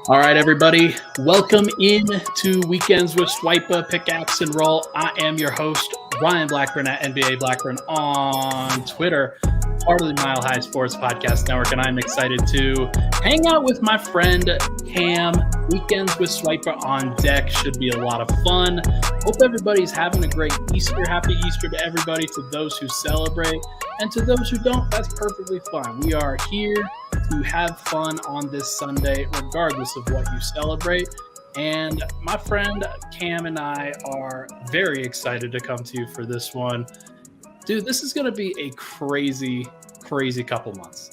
All right, everybody, welcome in to Weekends with Swipa, Pickaxe and Roll. I am your host, Ryan Blackburn at NBA Blackburn on Twitter, part of the Mile High Sports Podcast Network, and I'm excited to hang out with my friend Cam. Weekends with Swipa on deck should be a lot of fun. Hope everybody's having a great Easter. Happy Easter to everybody, to those who celebrate, and to those who don't, that's perfectly fine. We are here to have fun on this Sunday, regardless of what you celebrate. And my friend Cam and I are very excited to come to you for this one. Dude, this is going to be a crazy, crazy couple months.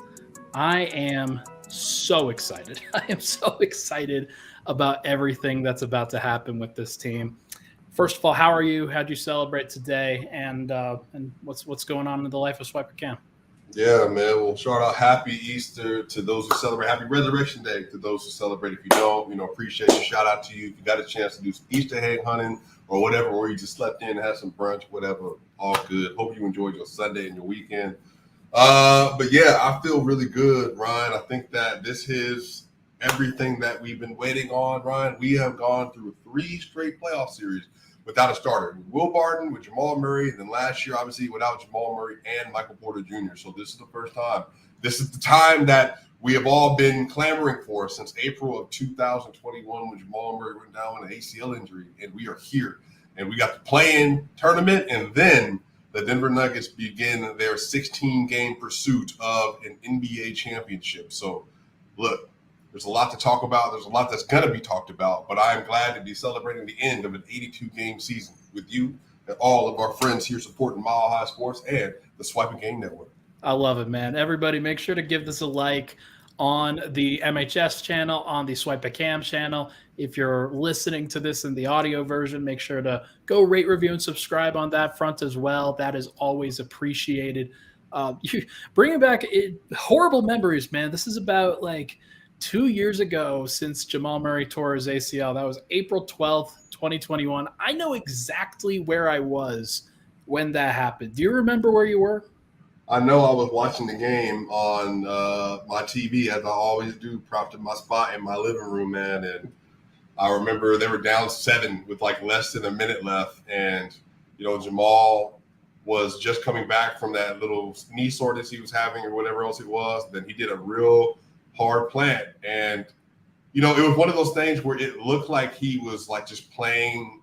I am so excited. I am so excited about everything that's about to happen with this team. First of all, how are you? How'd you celebrate today? And what's going on in the life of Swiper Cam? Yeah, man. We'll start out happy Easter to those who celebrate. Happy Resurrection Day to those who celebrate. If you don't, appreciate you. Shout out to you. If you got a chance to do some Easter egg hunting or whatever, or you just slept in and had some brunch, whatever, all good. Hope you enjoyed your Sunday and your weekend. But yeah, I feel really good, Ryan. I think that this is everything that we've been waiting on, Ryan. We have gone through 3 straight playoff series without a starter. Will Barton with Jamal Murray, and then last year, obviously, without Jamal Murray and Michael Porter Jr. So this is the first time. This is the time that we have all been clamoring for since April of 2021 when Jamal Murray went down with an ACL injury, and we are here. And we got the play-in tournament, and then the Denver Nuggets begin their 16-game pursuit of an NBA championship. So, look, there's a lot to talk about. There's a lot that's going to be talked about, but I am glad to be celebrating the end of an 82-game season with you and all of our friends here supporting Mile High Sports and the Swiping Game Network. I love it, man. Everybody, make sure to give this a like on the MHS channel, on the Swipa Cam channel. If you're listening to this in the audio version, make sure to go rate, review, and subscribe on that front as well. That is always appreciated. You bringing back horrible memories, man. This is about 2 years ago since Jamal Murray tore his ACL. That was April 12th, 2021. I know exactly where I was when that happened. Do you remember where you were? I know I was watching the game on my TV, as I always do, propped in my spot in my living room, man. And I remember they were down 7 with less than a minute left. And, Jamal was just coming back from that little knee soreness he was having or whatever else it was. Then he did a real hard plant. And, it was one of those things where it looked like he was just playing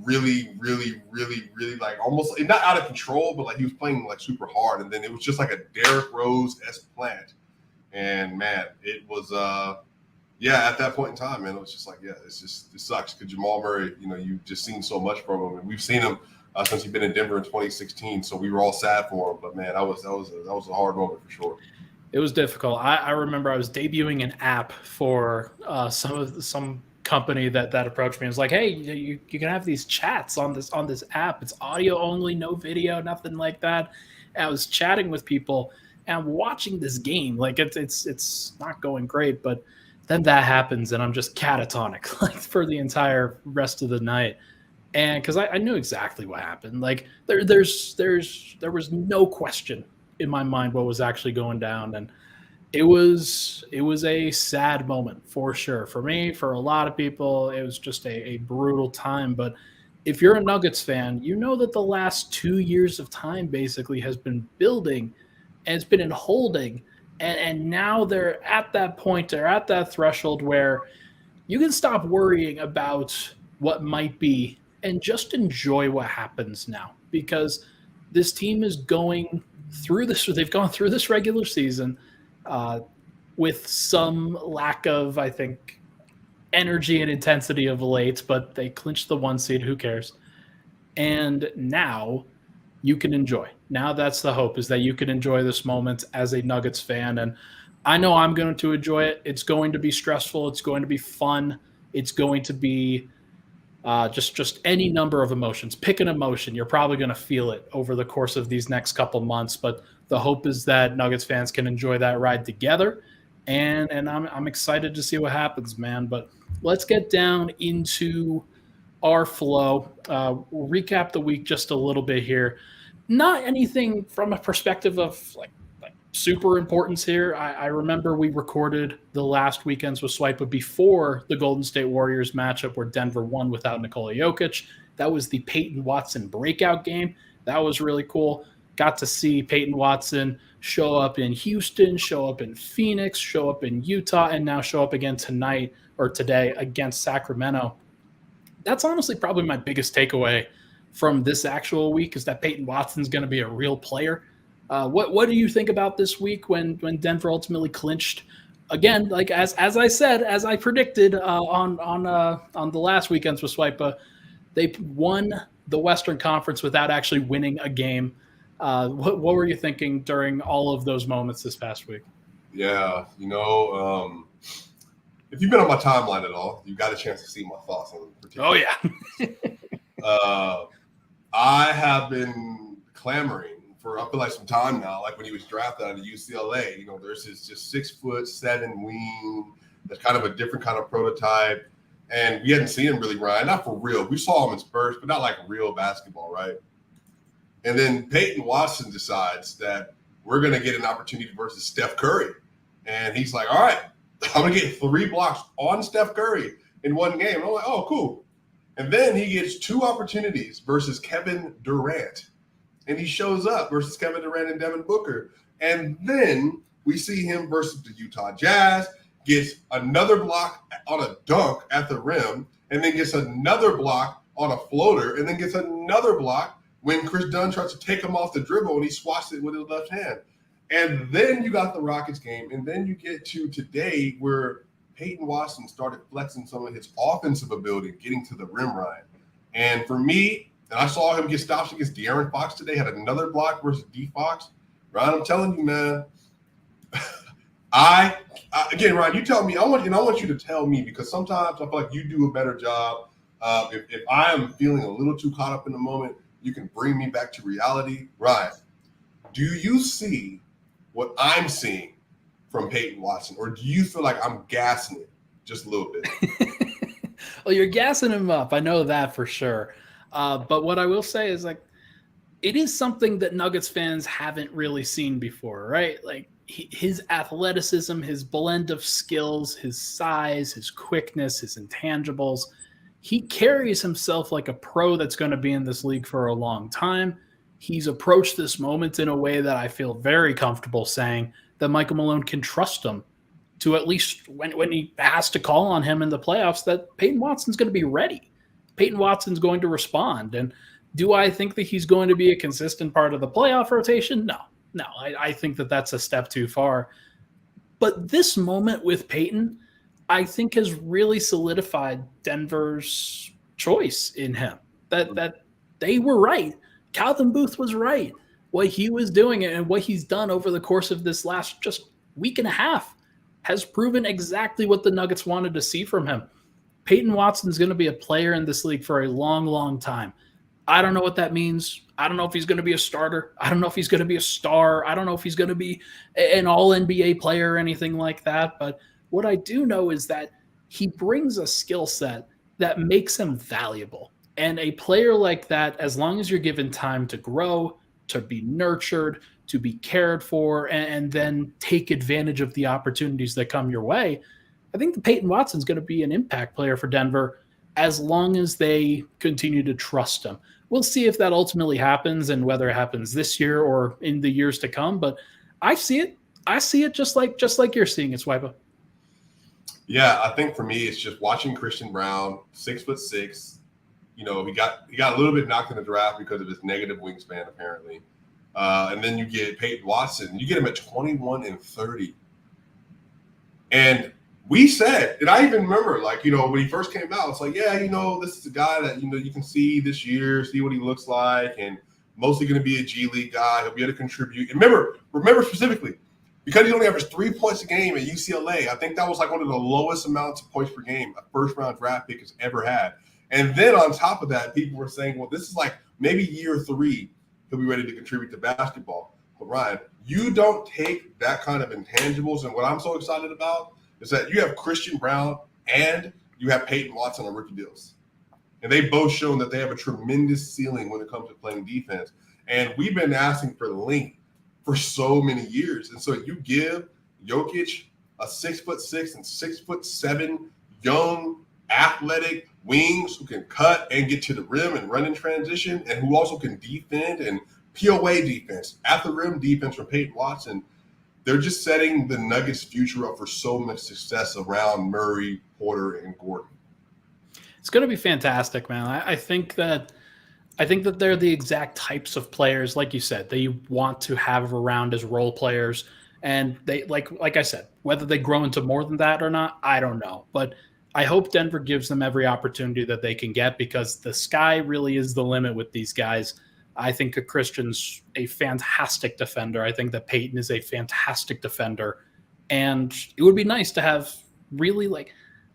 really, really, really, really almost not out of control, but he was playing super hard. And then it was just a Derrick Rose-esque plant. And man, it was, at that point in time, man, it was just it sucks because Jamal Murray, you've just seen so much from him. And we've seen him since he's been in Denver in 2016. So we were all sad for him, but man, that was a hard moment for sure. It was difficult. I remember I was debuting an app for some company that approached me. It was like, hey, you can have these chats on this app. It's audio only, no video, nothing like that. And I was chatting with people and I'm watching this game. It's not going great, but then that happens and I'm just catatonic for the entire rest of the night. And because I knew exactly what happened. There was no question in my mind what was actually going down, and it was a sad moment for sure. For me, for a lot of people, it was just a brutal time. But if you're a Nuggets fan, you know that the last 2 years of time basically has been building and it's been in holding, and now they're at that point, they're at that threshold where you can stop worrying about what might be and just enjoy what happens now, because this team is going through this. They've gone through this regular season with some lack of, I think, energy and intensity of late, but they clinched the 1 seed. Who cares? And now you can enjoy. Now that's the hope, is that you can enjoy this moment as a Nuggets fan. And I know I'm going to enjoy it. It's going to be stressful. It's going to be fun. It's going to be just any number of emotions. Pick an emotion. You're probably going to feel it over the course of these next couple months. But the hope is that Nuggets fans can enjoy that ride together. And I'm excited to see what happens, man. But let's get down into our flow. We'll recap the week just a little bit here. Not anything from a perspective of like super importance here. I remember we recorded the last weekends with Swipa before the Golden State Warriors matchup where Denver won without Nikola Jokic. That was the Peyton Watson breakout game. That was really cool. Got to see Peyton Watson show up in Houston, show up in Phoenix, show up in Utah, and now show up again tonight or today against Sacramento. That's honestly probably my biggest takeaway from this actual week is that Peyton Watson's going to be a real player. What do you think about this week when Denver ultimately clinched again? Like as I said, as I predicted on the last weekends with Swipa, they won the Western Conference without actually winning a game. What were you thinking during all of those moments this past week? Yeah, if you've been on my timeline at all, you got a chance to see my thoughts on it. Oh yeah. I have been clamoring for I feel like some time now, like when he was drafted out of UCLA. There's this just 6'7" wing that's kind of a different kind of prototype. And we hadn't seen him really, Ryan, not for real. We saw him in spurts, but not like real basketball, right? And then Peyton Watson decides that we're going to get an opportunity versus Steph Curry. And he's like, all right, I'm going to get 3 blocks on Steph Curry in one game. And I'm like, oh, cool. And then he gets 2 opportunities versus Kevin Durant. And he shows up versus Kevin Durant and Devin Booker. And then we see him versus the Utah Jazz, gets another block on a dunk at the rim, and then gets another block on a floater, and then gets another block when Chris Dunn tries to take him off the dribble and he swats it with his left hand. And then you got the Rockets game, and then you get to today where Peyton Watson started flexing some of his offensive ability, getting to the rim, Ryan. And for me, and I saw him get stops against De'Aaron Fox today, had another block versus D Fox. Ryan, I'm telling you, man, again, Ryan, you tell me, I want you to tell me, because sometimes I feel like you do a better job. If I am feeling a little too caught up in the moment, you can bring me back to reality. Ryan, do you see what I'm seeing from Peyton Watson, or do you feel like I'm gassing it just a little bit? Well, you're gassing him up. I know that for sure. But what I will say is, like, it is something that Nuggets fans haven't really seen before, right? Like, his athleticism, his blend of skills, his size, his quickness, his intangibles. He carries himself like a pro that's going to be in this league for a long time. He's approached this moment in a way that I feel very comfortable saying that Michael Malone can trust him to, at least when he has to call on him in the playoffs, that Peyton Watson's going to be ready. Peyton Watson's going to respond. And do I think that he's going to be a consistent part of the playoff rotation? No. I think that that's a step too far. But this moment with Peyton, I think, has really solidified Denver's choice in him. That they were right. Calvin Booth was right. What he was doing and what he's done over the course of this last just week and a half has proven exactly what the Nuggets wanted to see from him. Peyton Watson is going to be a player in this league for a long, long time. I don't know what that means. I don't know if he's going to be a starter. I don't know if he's going to be a star. I don't know if he's going to be an all-NBA player or anything like that. But what I do know is that he brings a skill set that makes him valuable. And a player like that, as long as you're given time to grow, to be nurtured, to be cared for, and then take advantage of the opportunities that come your way, I think that Peyton Watson's going to be an impact player for Denver as long as they continue to trust him. We'll see if that ultimately happens and whether it happens this year or in the years to come. But I see it. I see it just like you're seeing it, Swipa. Yeah, I think for me, it's just watching Christian Brown, 6'6". He got a little bit knocked in the draft because of his negative wingspan, apparently. And then you get Peyton Watson. You get him at 21 and 30. And we said, and I even remember, when he first came out, it's like, yeah, this is a guy that, you can see this year, see what he looks like, and mostly going to be a G League guy. He'll be able to contribute. And remember specifically, because he only averaged 3 points a game at UCLA, I think that was like one of the lowest amounts of points per game a first-round draft pick has ever had. And then on top of that, people were saying, well, this is like maybe year 3, he'll be ready to contribute to basketball. But Ryan, you don't take that kind of intangibles. And what I'm so excited about is that you have Christian Brown and you have Peyton Watson on rookie deals. And they've both shown that they have a tremendous ceiling when it comes to playing defense. And we've been asking for length for so many years. And so you give Jokic a 6'6" and 6'7" young, athletic wings who can cut and get to the rim and run in transition, and who also can defend and POA defense, at the rim defense from Peyton Watson. They're just setting the Nuggets' future up for so much success around Murray, Porter, and Gordon. It's going to be fantastic, man. I think that they're the exact types of players, like you said, that you want to have around as role players. And they, like I said, whether they grow into more than that or not, I don't know. But I hope Denver gives them every opportunity that they can get, because the sky really is the limit with these guys. I think Christian's a fantastic defender. I think that Peyton is a fantastic defender. And it would be nice to have really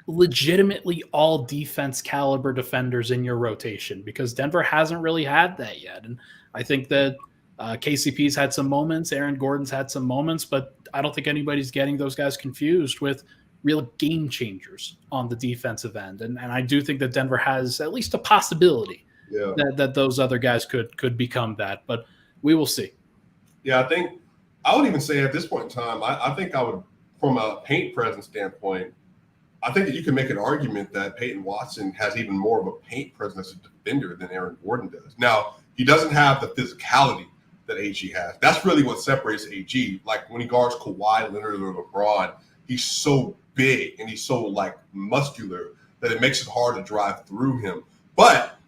legitimately all defense caliber defenders in your rotation, because Denver hasn't really had that yet. And I think that KCP's had some moments, Aaron Gordon's had some moments, but I don't think anybody's getting those guys confused with real game changers on the defensive end. And I do think that Denver has at least a possibility that those other guys could become that, but we will see. Yeah, I would even say at this point in time, I think I would, from a paint presence standpoint, I think that you can make an argument that Peyton Watson has even more of a paint presence as a defender than Aaron Gordon does. Now, he doesn't have the physicality that AG has. That's really what separates AG. Like when he guards Kawhi Leonard or LeBron, he's so big and he's so muscular that it makes it hard to drive through him. But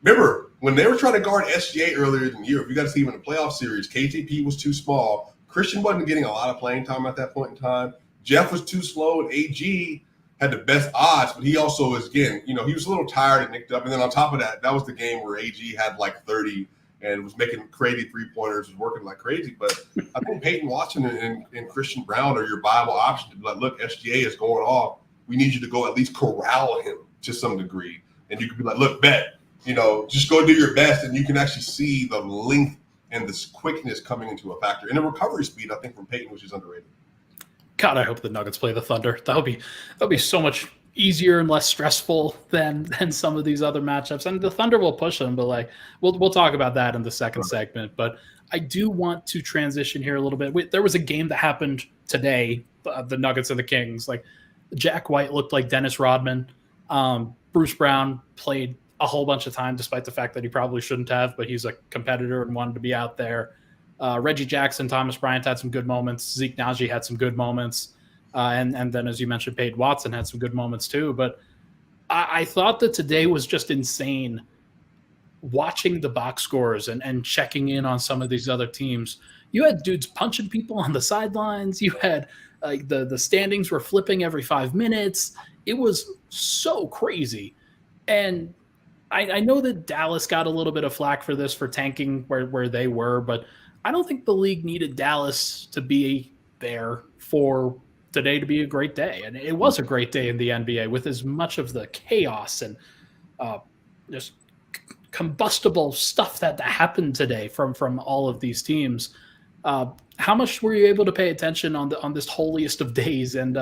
remember, when they were trying to guard SGA earlier in the year, if you got to see him in the playoff series, KTP was too small. Christian wasn't getting a lot of playing time at that point in time. Jeff was too slow, and AG had the best odds, but he also was, again, he was a little tired and nicked up. And then on top of that, that was the game where AG had 30 and was making crazy three-pointers, was working like crazy. But I think Peyton Watson and Christian Brown are your viable option to be like, look, SGA is going off. We need you to go at least corral him to some degree. And you could be like, look, bet, just go do your best, and you can actually see the length and this quickness coming into a factor. And the recovery speed, I think, from Peyton, which is underrated. God, I hope the Nuggets play the Thunder. That'll be so much easier and less stressful than some of these other matchups. And the Thunder will push them, but we'll talk about that in the second segment. But I do want to transition here a little bit. There was a game that happened today, the Nuggets and the Kings. Jack White looked like Dennis Rodman. Bruce Brown played a whole bunch of time, despite the fact that he probably shouldn't have, but he's a competitor and wanted to be out there. Reggie Jackson, Thomas Bryant had some good moments. Zeke Naji had some good moments. And then, as you mentioned, Peyton Watson had some good moments too. But I thought that today was just insane watching the box scores and checking in on some of these other teams. You had dudes punching people on the sidelines. You had the standings were flipping every 5 minutes. It was so crazy. And I know that Dallas got a little bit of flack for this, for tanking where they were, but I don't think the league needed Dallas to be there for today to be a great day. And it was a great day in the NBA with as much of the chaos and just combustible stuff that happened today from all of these teams. How much were you able to pay attention on this holiest of days? And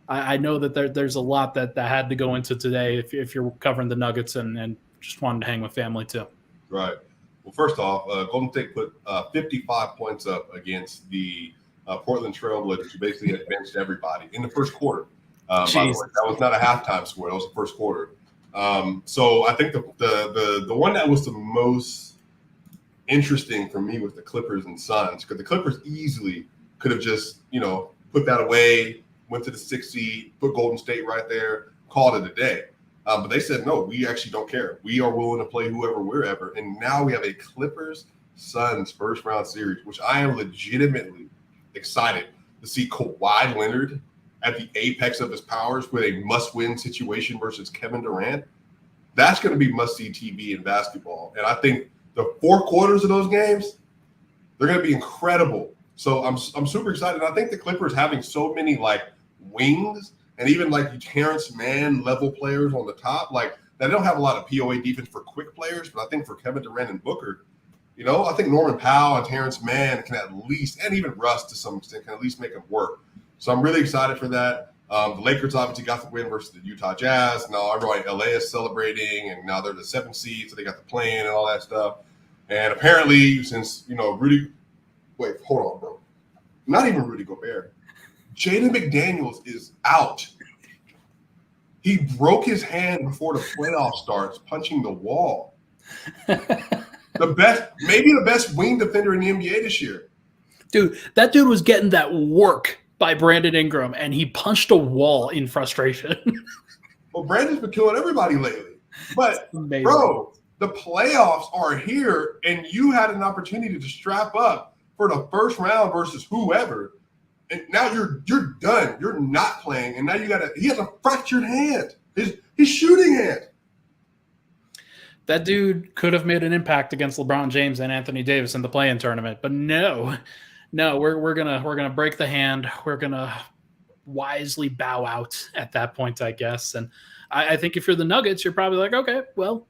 I know that there's a lot that had to go into today if you're covering the Nuggets and just wanted to hang with family too. Right. Well, first off, Golden State put 55 points up against the Portland Trailblazers, who basically had benched everybody in the first quarter. By the way, that was not a halftime score; that was the first quarter. So I think the one that was the most interesting for me was the Clippers and Suns, because the Clippers easily could have just put that away, went to the 6th seed, put Golden State right there, called it a day. But they said, no, we actually don't care. We are willing to play whoever, wherever. And now we have a Clippers-Suns first-round series, which I am legitimately excited to see Kawhi Leonard at the apex of his powers with a must-win situation versus Kevin Durant. That's going to be must-see TV in basketball. And I think the 4 quarters of those games, they're going to be incredible. So I'm super excited. I think the Clippers having so many wings and even Terrence Mann level players on the top, they don't have a lot of POA defense for quick players, but I think for Kevin Durant and Booker, I think Norman Powell and Terrence Mann can at least, and even Russ to some extent, can at least make it work. So I'm really excited for that. The Lakers obviously got the win versus the Utah Jazz. Now everybody in LA is celebrating, and now they're the 7th seed, so they got the play-in and all that stuff. And apparently, since Rudy, wait, hold on, bro. Not even Rudy Gobert. Jaden McDaniels is out. He broke his hand before the playoff starts, punching the wall. Maybe the best wing defender in the NBA this year. Dude, that dude was getting that work by Brandon Ingram, and he punched a wall in frustration. Well, Brandon's been killing everybody lately. But, bro, the playoffs are here, and you had an opportunity to strap up for the first round versus whoever. And now you're done. You're not playing, and now he has a fractured hand. His shooting hand. That dude could have made an impact against LeBron James and Anthony Davis in the play-in tournament, but no, we're gonna break the hand. We're gonna wisely bow out at that point, I guess. And I think if you're the Nuggets, you're probably like, okay, well,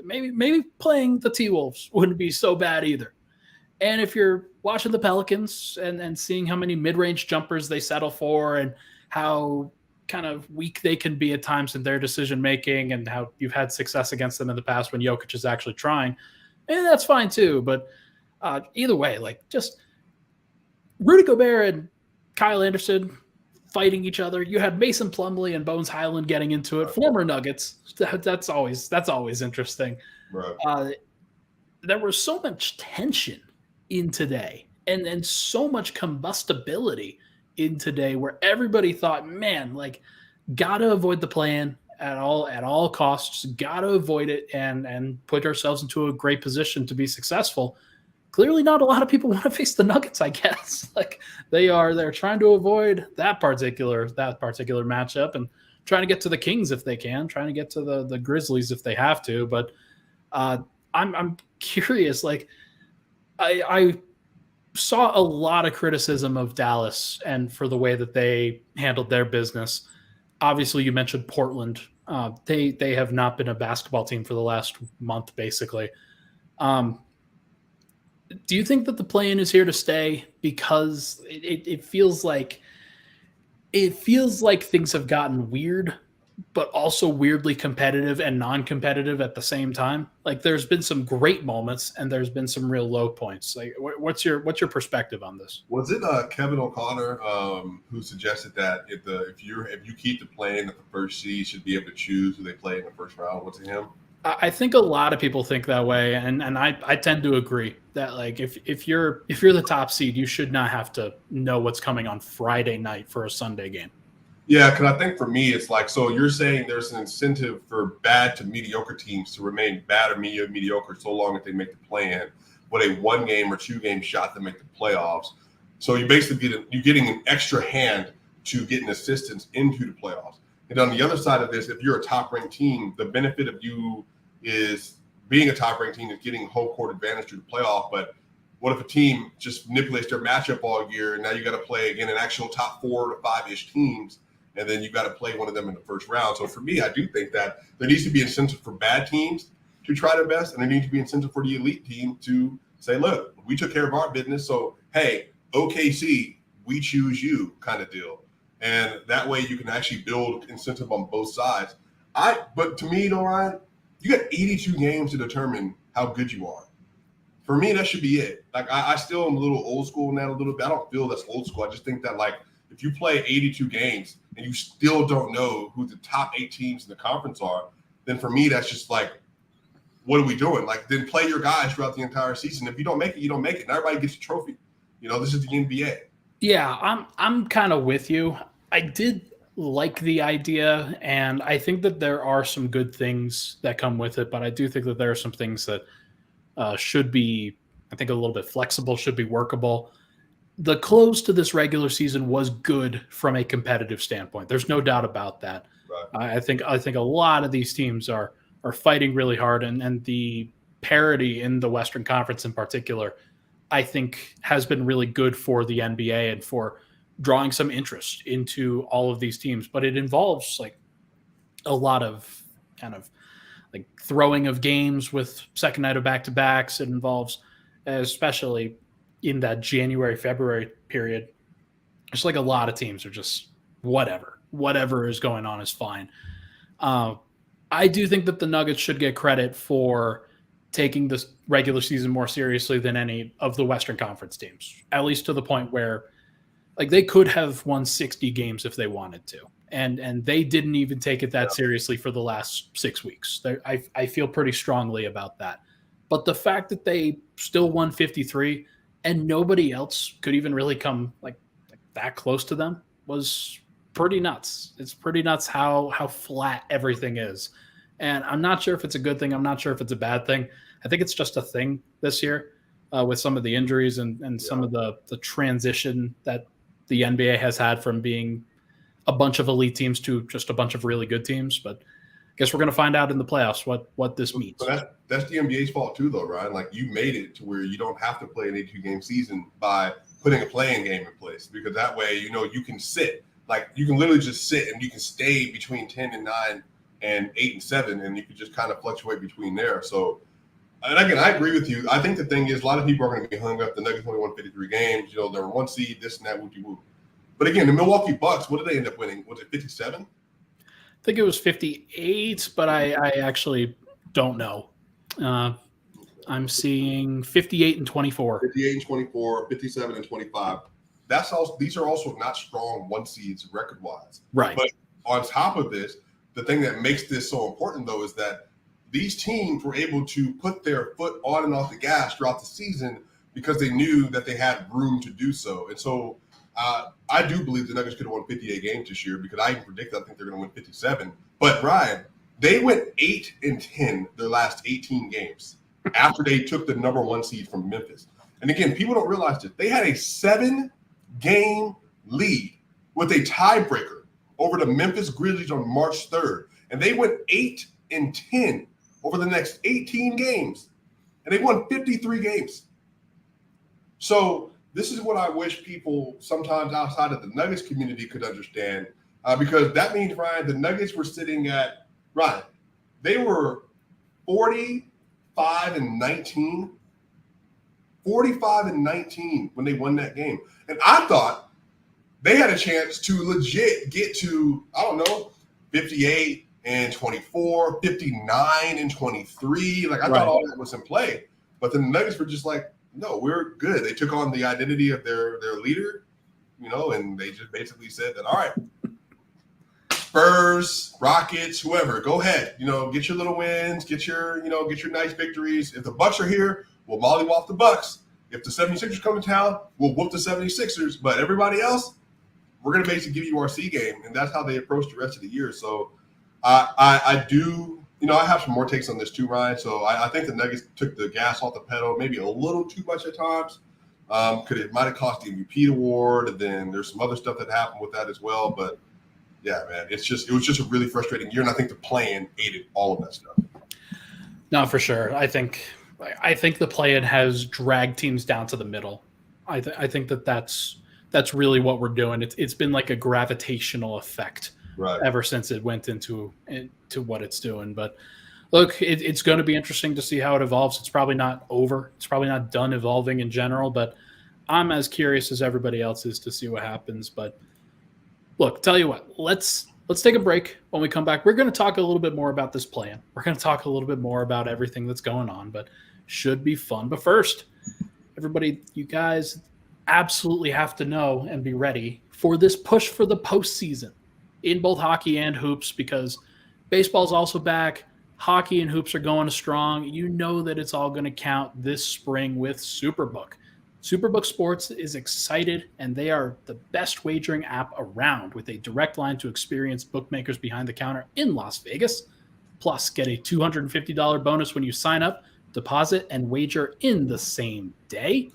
maybe playing the T-Wolves wouldn't be so bad either. And if you're watching the Pelicans and seeing how many mid-range jumpers they settle for and how kind of weak they can be at times in their decision-making and how you've had success against them in the past when Jokic is actually trying, and that's fine too. But either way, like just Rudy Gobert and Kyle Anderson fighting each other. You had Mason Plumlee and Bones Highland getting into it. Former Nuggets. That's always interesting. Right. There was so much tension in today and so much combustibility in today where everybody thought, man, like gotta avoid the play-in at all costs, gotta avoid it and put ourselves into a great position to be successful. Clearly not a lot of people want to face the Nuggets, I guess. Like they're trying to avoid that particular matchup and trying to get to the Kings if they can, trying to get to the Grizzlies if they have to. But I'm curious, like I saw a lot of criticism of Dallas and for the way that they handled their business. Obviously, you mentioned Portland. They have not been a basketball team for the last month, basically. Do you think that the play-in is here to stay? Because it feels like things have gotten weird, but also weirdly competitive and non-competitive at the same time. Like there's been some great moments and there's been some real low points. Like what's your perspective on this? Was it Kevin O'Connor who suggested that if you keep the play-in, that the first seed should be able to choose who they play in the first round? Was it him? I think a lot of people think that way, and I tend to agree that like if you're the top seed, you should not have to know what's coming on Friday night for a Sunday game. Yeah, because I think for me, it's like, so you're saying there's an incentive for bad to mediocre teams to remain bad or mediocre so long as they make the play-in with a 1-game or 2-game shot to make the playoffs. So you basically you're getting an extra hand to getting assistance into the playoffs. And on the other side of this, if you're a top-ranked team, the benefit of you is being a top-ranked team is getting home court advantage to the playoff. But what if a team just manipulates their matchup all year, and now you got to play again an actual top 4 to 5-ish teams, and then you got to play one of them in the first round. So for me, I do think that there needs to be incentive for bad teams to try their best, and there needs to be incentive for the elite team to say, look, we took care of our business, so hey, OKC, we choose you kind of deal. And that way you can actually build incentive on both sides. But to me, though, Ryan, you got 82 games to determine how good you are. For me, that should be it. Like I still am a little old school in that a little bit. I don't feel that's old school. I just think that like if you play 82 games and you still don't know who the top 8 teams in the conference are, then for me, that's just like, what are we doing? Like, then play your guys throughout the entire season. If you don't make it, you don't make it. And everybody gets a trophy. This is the NBA. Yeah, I'm kind of with you. I did like the idea, and I think that there are some good things that come with it, but I do think that there are some things that should be, I think, a little bit flexible, should be workable. The close to this regular season was good from a competitive standpoint. There's no doubt about that. Right. I think a lot of these teams are fighting really hard, and the parity in the Western Conference in particular, I think, has been really good for the NBA and for drawing some interest into all of these teams. But it involves like a lot of kind of like throwing of games with second night of back-to-backs. It involves, especially in that January, February period, it's like a lot of teams are just whatever is going on is fine. I do think that the Nuggets should get credit for taking this regular season more seriously than any of the Western Conference teams, at least to the point where like they could have won 60 games if they wanted to. And they didn't even take it that seriously for the last 6 weeks. I feel pretty strongly about that. But the fact that they still won 53 and nobody else could even really come like that close to them was pretty nuts. It's pretty nuts how flat everything is. And I'm not sure if it's a good thing. I'm not sure if it's a bad thing. I think it's just a thing this year with some of the injuries and some of the transition that the NBA has had from being a bunch of elite teams to just a bunch of really good teams. But I guess we're going to find out in the playoffs what this means. But that's the NBA's fault too, though, Ryan. Like you made it to where you don't have to play an 82-game season by putting a playing game in place, because that way, you can sit. Like you can literally just sit and you can stay between 10-9 and 8-7, and you can just kind of fluctuate between there. So, and again, I agree with you. I think the thing is, a lot of people are going to be hung up. The Nuggets only won 53 games. They're 1 seed, this and that, whoop-de-whoop. But again, the Milwaukee Bucks, what did they end up winning? Was it 57? I think it was 58, but I actually don't know. I'm seeing 58 and 24. 58 and 24, 57 and 25. These are also not strong 1 seeds record-wise. Right. But on top of this, the thing that makes this so important, though, is that these teams were able to put their foot on and off the gas throughout the season because they knew that they had room to do so. And so I do believe the Nuggets could have won 58 games this year, because I even predict I think they're going to win 57. But, Ryan, they went 8-10 their last 18 games after they took the number 1 seed from Memphis. And, again, people don't realize this. They had a 7-game lead with a tiebreaker over the Memphis Grizzlies on March 3rd. And they went 8-10 over the next 18 games. And they won 53 games. So this is what I wish people sometimes outside of the Nuggets community could understand, because that means, Ryan, the Nuggets were sitting at, Ryan, they were 45-19. 45-19 when they won that game. And I thought they had a chance to legit get to, 58 and 24, 59 and 23. Like I thought all that was in play. But the Nuggets were just like, no, we're good. They took on the identity of their leader, and they just basically said that, all right, Spurs, Rockets, whoever, go ahead. Get your little wins, get your nice victories. If the Bucks are here, we'll mollywop the Bucks. If the 76ers come to town, we'll whoop the 76ers. But everybody else, we're going to basically give you our C game. And that's how they approach the rest of the year. So I do, I have some more takes on this too, Ryan. So I think the Nuggets took the gas off the pedal maybe a little too much at times. It might have cost the MVP award. And then there's some other stuff that happened with that as well. But, yeah, man, it was just a really frustrating year. And I think the play-in aided all of that stuff. No, for sure. I think the play-in has dragged teams down to the middle. I think that's really what we're doing. It's been like a gravitational effect ever since it went into what it's doing. But look, it's going to be interesting to see how it evolves. It's probably not over. It's probably not done evolving in general. But I'm as curious as everybody else is to see what happens. But look, tell you what, let's take a break. When we come back, we're going to talk a little bit more about this plan. We're going to talk a little bit more about everything that's going on, but should be fun. But first, everybody, you guys absolutely have to know and be ready for this push for the postseason in both hockey and hoops, because baseball's also back. Hockey and hoops are going strong. You know that it's all going to count this spring with Superbook. Superbook Sports is excited, and they are the best wagering app around, with a direct line to experienced bookmakers behind the counter in Las Vegas. Plus, get a $250 bonus when you sign up, deposit, and wager in the same day.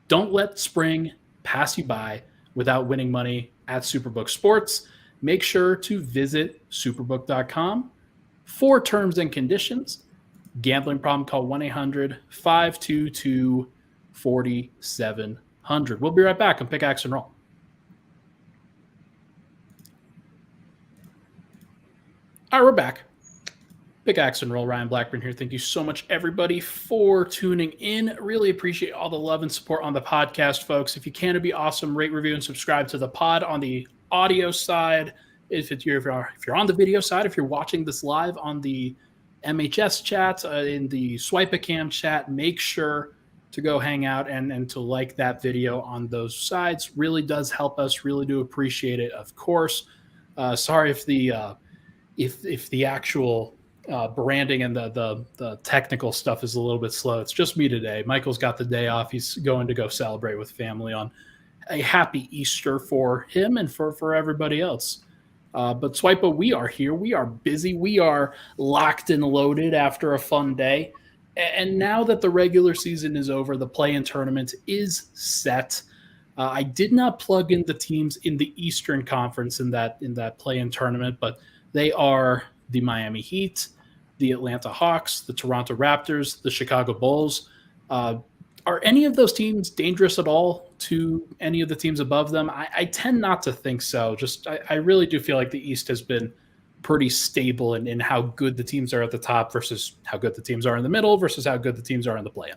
Don't let spring pass you by without winning money at Superbook Sports. Make sure to visit superbook.com for terms and conditions. Gambling problem, call 1-800-522-4700. We'll be right back on Pickaxe and Roll. All right, we're back. Pickaxe and Roll, Ryan Blackburn here. Thank you so much, everybody, for tuning in. Really appreciate all the love and support on the podcast, folks. If you can, it'd be awesome. Rate, review, and subscribe to the pod on the audio side. If you're on the video side, if you're watching this live on the MHS chat, in the Swipa Cam chat. Make sure to go hang out and to like that video on those sides. Really does help us. Really do appreciate it, of course. Sorry if the actual branding and the technical stuff is a little bit slow. It's just me today. Michael's got the day off. He's going to go celebrate with family on a happy Easter for him and for everybody else. But Swipa, we are here. We are busy. We are locked and loaded after a fun day. And now that the regular season is over, the play-in tournament is set. I did not plug in the teams in the Eastern Conference in that play-in tournament, but they are the Miami Heat, the Atlanta Hawks, the Toronto Raptors, the Chicago Bulls. Are any of those teams dangerous at all to any of the teams above them? I tend not to think so. I really do feel like the East has been pretty stable in how good the teams are at the top versus how good the teams are in the middle versus how good the teams are in the play-in.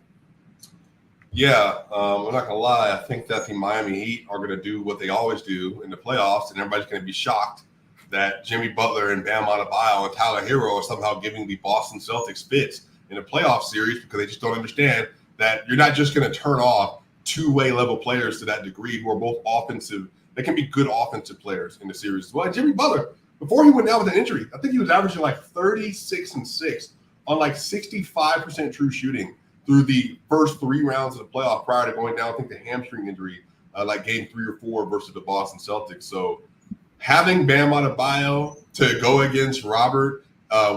Yeah, I'm not going to lie. I think that the Miami Heat are going to do what they always do in the playoffs, and everybody's going to be shocked that Jimmy Butler and Bam Adebayo and Tyler Hero are somehow giving the Boston Celtics fits in a playoff series because they just don't understand that you're not just going to turn off two-way level players to that degree who are both offensive. They can be good offensive players in the series as well. And Jimmy Butler, before he went down with an injury, I think he was averaging like 36-6 on like 65% true shooting through the first 3 rounds of the playoff prior to going down, I think, the hamstring injury, like game 3 or 4 versus the Boston Celtics. So having Bam Adebayo to go against Robert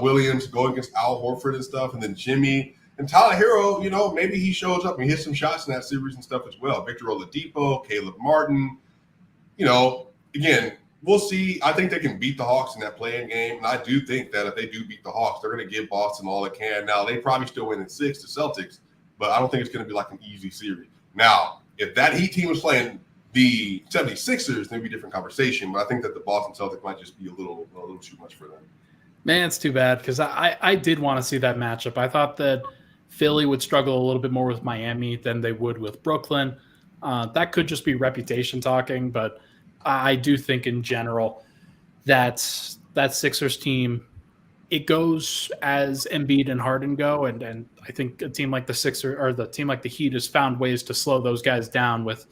Williams, go against Al Horford and stuff, and then Jimmy and Tyler Hero, maybe he shows up and hits some shots in that series and stuff as well. Victor Oladipo, Caleb Martin, again, we'll see. I think they can beat the Hawks in that play-in game, and I do think that if they do beat the Hawks, they're going to give Boston all they can. Now, they probably still win in 6 to Celtics, but I don't think it's going to be like an easy series. Now, if that Heat team was playing the 76ers, then it'd be a different conversation, but I think that the Boston Celtics might just be a little too much for them. Man, it's too bad because I did want to see that matchup. I thought that Philly would struggle a little bit more with Miami than they would with Brooklyn. That could just be reputation talking, but I do think in general that Sixers team, it goes as Embiid and Harden go, and I think a team like the Sixers or the team like the Heat has found ways to slow those guys down with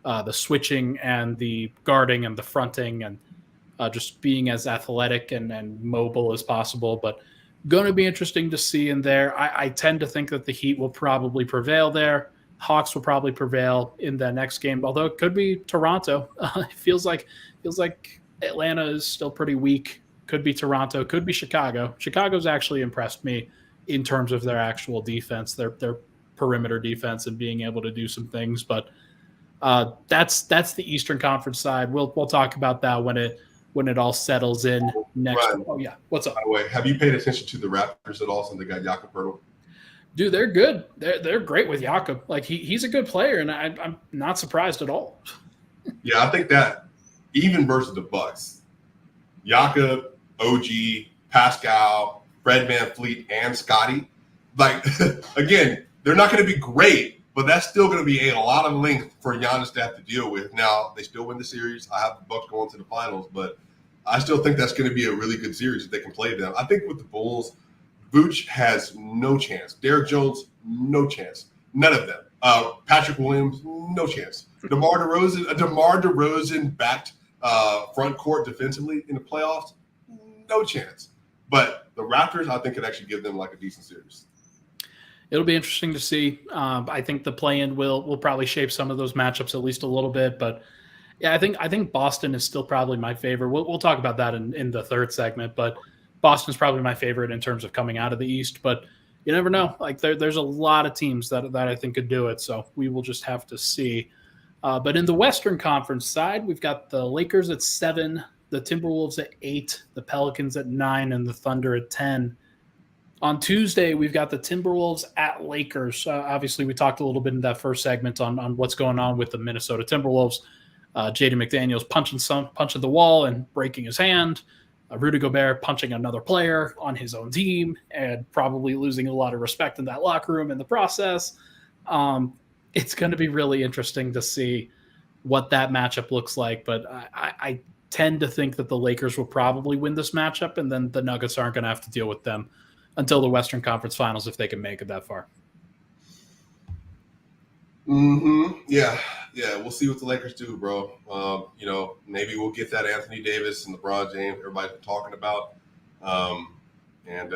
the switching and the guarding and the fronting and just being as athletic and mobile as possible. But going to be interesting to see in there. I tend to think that the Heat will probably prevail there. Hawks will probably prevail in the next game, although it could be Toronto. It feels like Atlanta is still pretty weak. Could be Toronto. Could be Chicago. Chicago's actually impressed me in terms of their actual defense, their perimeter defense, and being able to do some things. But that's the Eastern Conference side. We'll talk about that when it all settles in next. Ryan, oh yeah, what's up? By the way, have you paid attention to the Raptors at all since they got Jakob Poeltl? Dude, they're good. They're great with Jakob. Like he's a good player, and I'm not surprised at all. Yeah, I think that even versus the Bucks, Jakob, OG, Pascal, Fred VanVleet, and Scotty, like again, they're not going to be great, but that's still going to be a lot of length for Giannis to have to deal with. Now they still win the series. I have the Bucks going to the finals, but I still think that's going to be a really good series if they can play them. I think with the Bulls, Vooch has no chance. Derrick Jones, no chance. None of them. Patrick Williams, no chance. DeMar DeRozan backed front court defensively in the playoffs, no chance. But the Raptors, I think, could actually give them like a decent series. It'll be interesting to see. I think the play-in will probably shape some of those matchups at least a little bit. But yeah, I think Boston is still probably my favorite. We'll talk about that in the third segment, but Boston's probably my favorite in terms of coming out of the East, but you never know. Like there's a lot of teams that I think could do it, so we will just have to see. But in the Western Conference side, we've got the Lakers at 7, the Timberwolves at 8, the Pelicans at 9, and the Thunder at 10. On Tuesday, we've got the Timberwolves at Lakers. Obviously, we talked a little bit in that first segment on what's going on with the Minnesota Timberwolves. Jaden McDaniels punching the wall and breaking his hand. Rudy Gobert punching another player on his own team and probably losing a lot of respect in that locker room in the process. It's going to be really interesting to see what that matchup looks like, but I tend to think that the Lakers will probably win this matchup, and then the Nuggets aren't going to have to deal with them until the Western Conference Finals if they can make it that far. Yeah. We'll see what the Lakers do, bro. Maybe we'll get that Anthony Davis and LeBron James everybody's been talking about, and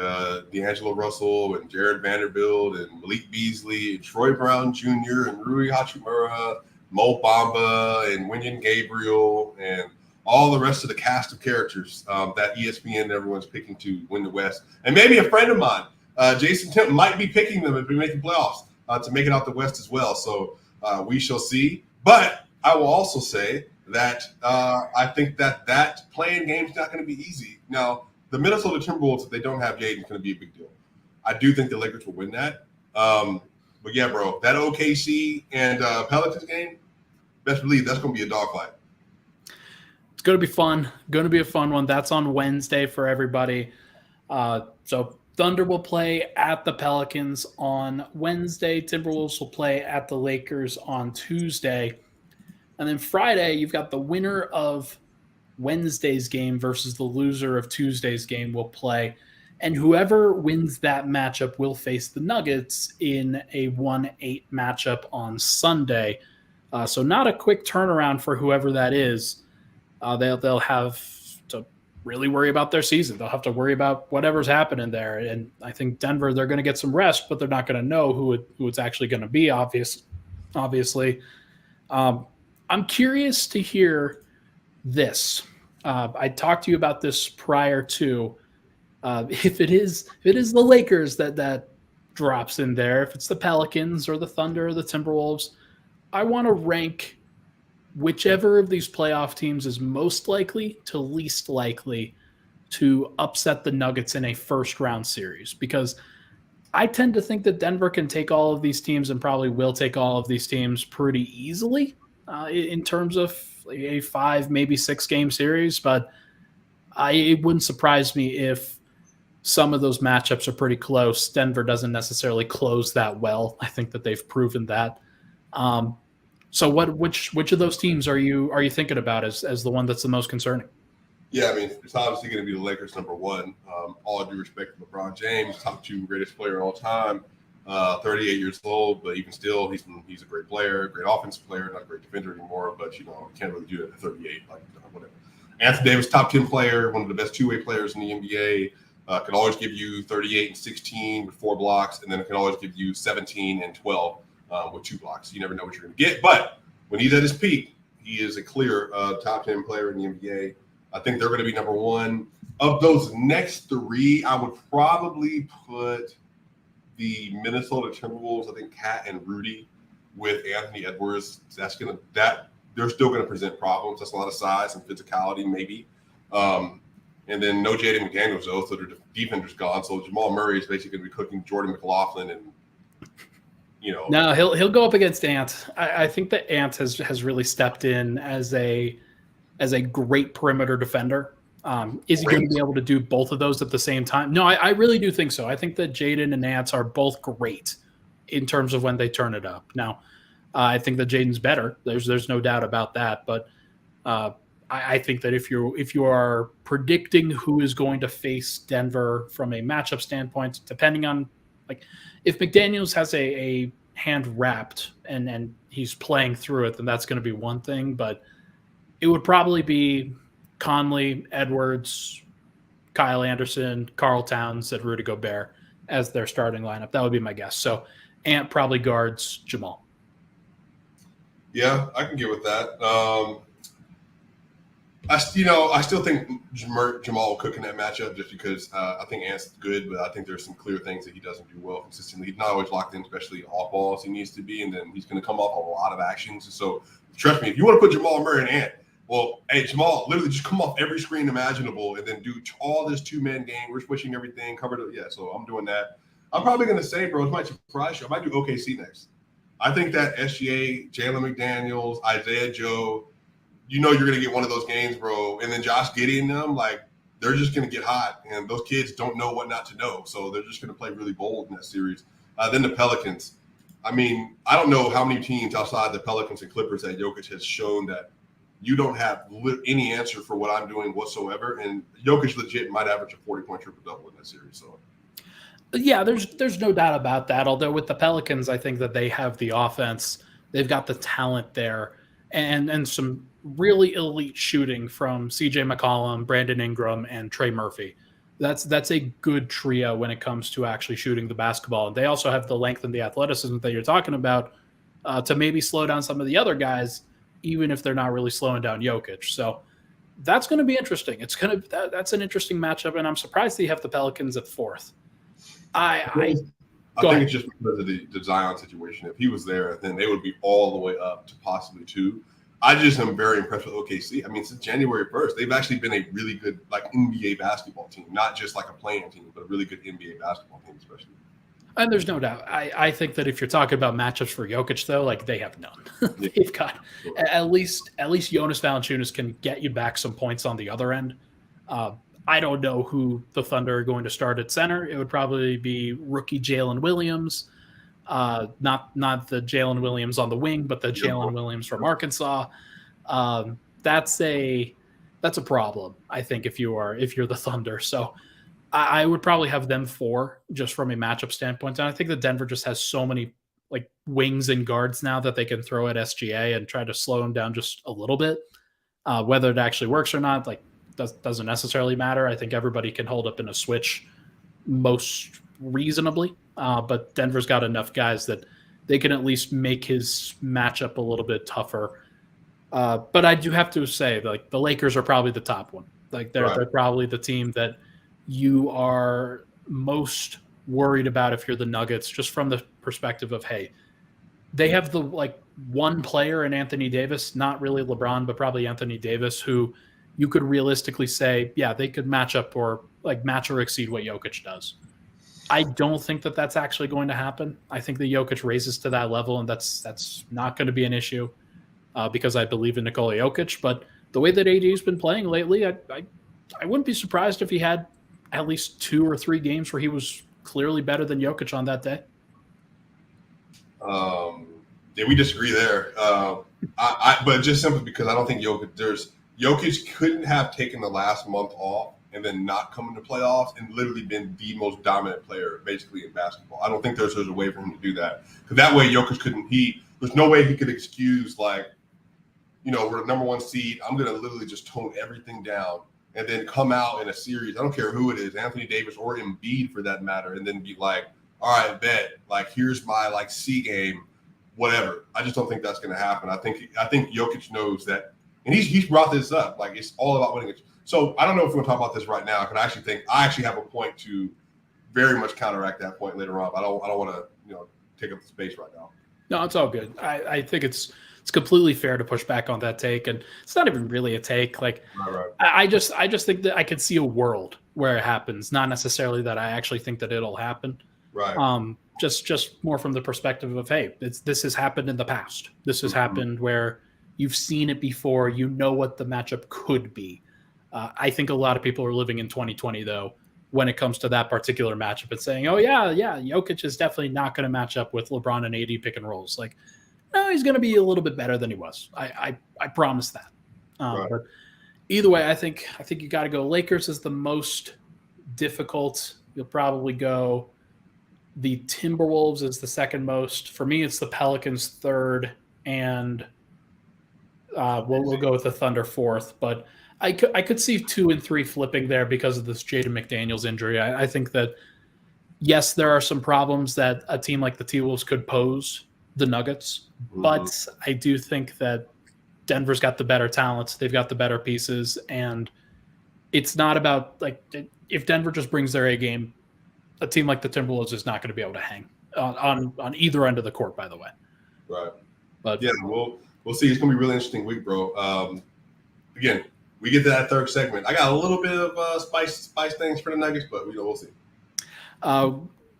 D'Angelo Russell and Jared Vanderbilt and Malik Beasley and Troy Brown Jr. and Rui Hachimura, Mo Bamba and Wenyen Gabriel and all the rest of the cast of characters that ESPN and everyone's picking to win the West. And maybe a friend of mine, Jason Temp, might be picking them if we make the playoffs to make it out the West as well. So we shall see. But I will also say that I think that playing game is not going to be easy. Now, the Minnesota Timberwolves, if they don't have Jaden, is going to be a big deal. I do think the Lakers will win that. But yeah, bro, that OKC and Pelicans game, best believe that's going to be a dogfight. It's going to be fun. Going to be a fun one. That's on Wednesday for everybody. So Thunder will play at the Pelicans on Wednesday. Timberwolves will play at the Lakers on Tuesday. And then Friday, you've got the winner of Wednesday's game versus the loser of Tuesday's game will play. And whoever wins that matchup will face the Nuggets in a 1-8 matchup on Sunday. So not a quick turnaround for whoever that is. They'll have to really worry about their season. They'll have to worry about whatever's happening there. And I think Denver, they're going to get some rest, but they're not going to know who it's actually going to be, obviously. I'm curious to hear this. I talked to you about this prior to if it is the Lakers that drops in there, if it's the Pelicans or the Thunder or the Timberwolves, I want to rank whichever of these playoff teams is most likely to least likely to upset the Nuggets in a first-round series, because I tend to think that Denver can take all of these teams and probably will take all of these teams pretty easily in terms of a 5, maybe 6-game series, but it wouldn't surprise me if some of those matchups are pretty close. Denver doesn't necessarily close that well. I think that they've proven that. So which of those teams are you thinking about as the one that's the most concerning? Yeah, I mean, it's obviously going to be the Lakers number one. All due respect to LeBron James, top 2 greatest player of all time, 38 years old, but even still, he's a great player, great offensive player, not a great defender anymore, but, you can't really do that at 38, like, whatever. Anthony Davis, top 10 player, one of the best two-way players in the NBA, can always give you 38 and 16 with 4 blocks, and then it can always give you 17 and 12 with 2 blocks. You never know what you're going to get, but when he's at his peak, he is a clear top 10 player in the NBA. I think they're going to be number one. Of those next 3, I would probably put the Minnesota Timberwolves, I think Cat and Rudy with Anthony Edwards. They're still going to present problems. That's a lot of size and physicality, maybe. And then no Jaden McDaniels, though, so their defender's gone. So Jamal Murray is basically going to be cooking Jordan McLaughlin and, No, he'll go up against Ant. I think that Ant has really stepped in as a great perimeter defender. Is he going to be able to do both of those at the same time? No, I really do think so. I think that Jaden and Ant are both great in terms of when they turn it up. Now, I think that Jaden's better. There's no doubt about that. But I think that if you are predicting who is going to face Denver from a matchup standpoint, depending on if McDaniels has a hand wrapped and he's playing through it, then that's going to be one thing. But it would probably be Conley, Edwards, Kyle Anderson, Karl Towns, and Rudy Gobert as their starting lineup. That would be my guess. So Ant probably guards Jamal. Yeah, I can get with that. I still think Jamal will cook in that matchup just because I think Ant's good, but I think there's some clear things that he doesn't do well consistently. He's not always locked in, especially off ball as he needs to be, and then he's going to come off a lot of actions. So trust me, if you want to put Jamal Murray and Ant, well, hey, Jamal, literally just come off every screen imaginable and then do all this 2-man game. We're switching everything, covered up. Yeah, so I'm doing that. I'm probably going to say, bro, it might surprise you. I might do OKC next. I think that SGA, Jalen McDaniels, Isaiah Joe, you're going to get one of those games, bro. And then Josh Giddey and them, they're just going to get hot. And those kids don't know what not to know. So they're just going to play really bold in that series. Then the Pelicans. I mean, I don't know how many teams outside the Pelicans and Clippers that Jokic has shown that you don't have any answer for what I'm doing whatsoever. And Jokic legit might average a 40-point triple-double in that series. So Yeah, there's no doubt about that. Although with the Pelicans, I think that they have the offense, they've got the talent there, and some really elite shooting from C.J. McCollum, Brandon Ingram, and Trey Murphy. That's a good trio when it comes to actually shooting the basketball. And they also have the length and the athleticism that you're talking about to maybe slow down some of the other guys, even if they're not really slowing down Jokic. So that's going to be interesting. That's an interesting matchup, and I'm surprised they have the Pelicans at fourth. I think it's just because of the Zion situation. If he was there, then they would be all the way up to possibly 2. I just am very impressed with OKC. I mean, since January 1st, they've actually been a really good NBA basketball team, not just a playing team, but a really good NBA basketball team, especially. And there's no doubt. I think that if you're talking about matchups for Jokic, though, they have none. They've got at least Jonas Valanciunas can get you back some points on the other end. I don't know who the Thunder are going to start at center. It would probably be rookie Jalen Williams, not the Jalen Williams on the wing, but the Jalen Williams from Arkansas. That's a problem, I think, if you're the Thunder. So I would probably have them 4 just from a matchup standpoint. And I think that Denver just has so many wings and guards now that they can throw at SGA and try to slow him down just a little bit. Whether it actually works or not, doesn't necessarily matter. I think everybody can hold up in a switch most reasonably, but Denver's got enough guys that they can at least make his matchup a little bit tougher. But I do have to say, the Lakers are probably the top one. They're probably the team that you are most worried about if you're the Nuggets, just from the perspective of, hey, they have the one player in Anthony Davis, not really LeBron, but probably Anthony Davis, who you could realistically say, yeah, they could match up or match or exceed what Jokic does. I don't think that that's actually going to happen. I think that Jokic raises to that level, and that's not going to be an issue because I believe in Nikola Jokic. But the way that AD's been playing lately, I wouldn't be surprised if he had at least 2 or 3 games where he was clearly better than Jokic on that day. Yeah, we disagree there. But just simply because I don't think Jokic couldn't have taken the last month off and then not come into playoffs and literally been the most dominant player basically in basketball. I don't think there's a way for him to do that. Because that way Jokic there's no way he could excuse we're the number 1 seed. I'm going to literally just tone everything down and then come out in a series. I don't care who it is, Anthony Davis or Embiid for that matter, and then be all right, bet. Here's my C game, whatever. I just don't think that's going to happen. I think Jokic knows that. And he's brought this up. It's all about winning it. So I don't know if we're going to talk about this right now, because I actually have a point to very much counteract that point later on. But I don't want to take up the space right now. No, it's all good. I think it's completely fair to push back on that take, and it's not even really a take. Right. I just think that I could see a world where it happens, not necessarily that I actually think that it'll happen. Right. Just more from the perspective of, hey, this has happened in the past. This has happened where you've seen it before. You know what the matchup could be. I think a lot of people are living in 2020, though, when it comes to that particular matchup and saying, oh, yeah, Jokic is definitely not going to match up with LeBron and AD pick and rolls. No, he's going to be a little bit better than he was. I promise that. Right. But either way, I think you got to go. Lakers is the most difficult. You'll probably go. The Timberwolves is the second most. For me, it's the Pelicans third, and we'll go with the Thunder fourth. But I could see 2 and 3 flipping there because of this Jaden McDaniels injury. I think that, yes, there are some problems that a team like the T-Wolves could pose the Nuggets, but I do think that Denver's got the better talents. They've got the better pieces, and it's not about if Denver just brings their A game, a team like the Timberwolves is not going to be able to hang on either end of the court, by the way. Right. But yeah, we'll see. It's going to be a really interesting week, bro. Again, we get to that third segment. I got a little bit of spice things for the Nuggets, but we'll see.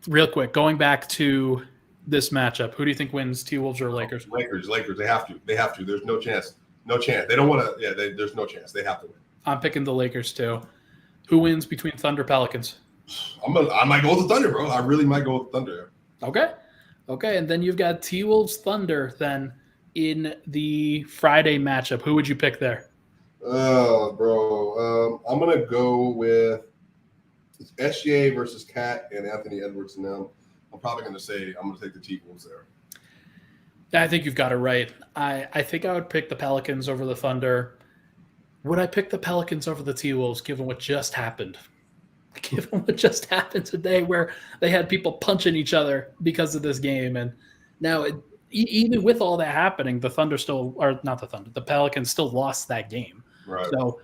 Real quick, going back to this matchup, who do you think wins, T-Wolves or Lakers? Lakers. They have to. There's no chance. They don't want to. Yeah, there's no chance. They have to win. I'm picking the Lakers too. Who wins between Thunder, Pelicans? I might go with the Thunder, bro. I really might go with the Thunder. Okay, and then you've got T-Wolves Thunder then in the Friday matchup. Who would you pick there? Bro. I'm gonna go with It's SGA versus Cat and Anthony Edwards and them. I'm probably going to say I'm going to take the T-Wolves there. Yeah, I think you've got it right. I think I would pick the Pelicans over the Thunder. Would I pick the Pelicans over the T-Wolves given what just happened? Given what just happened today where they had people punching each other because of this game. And now, even with all that happening, the Pelicans still lost that game. Right. So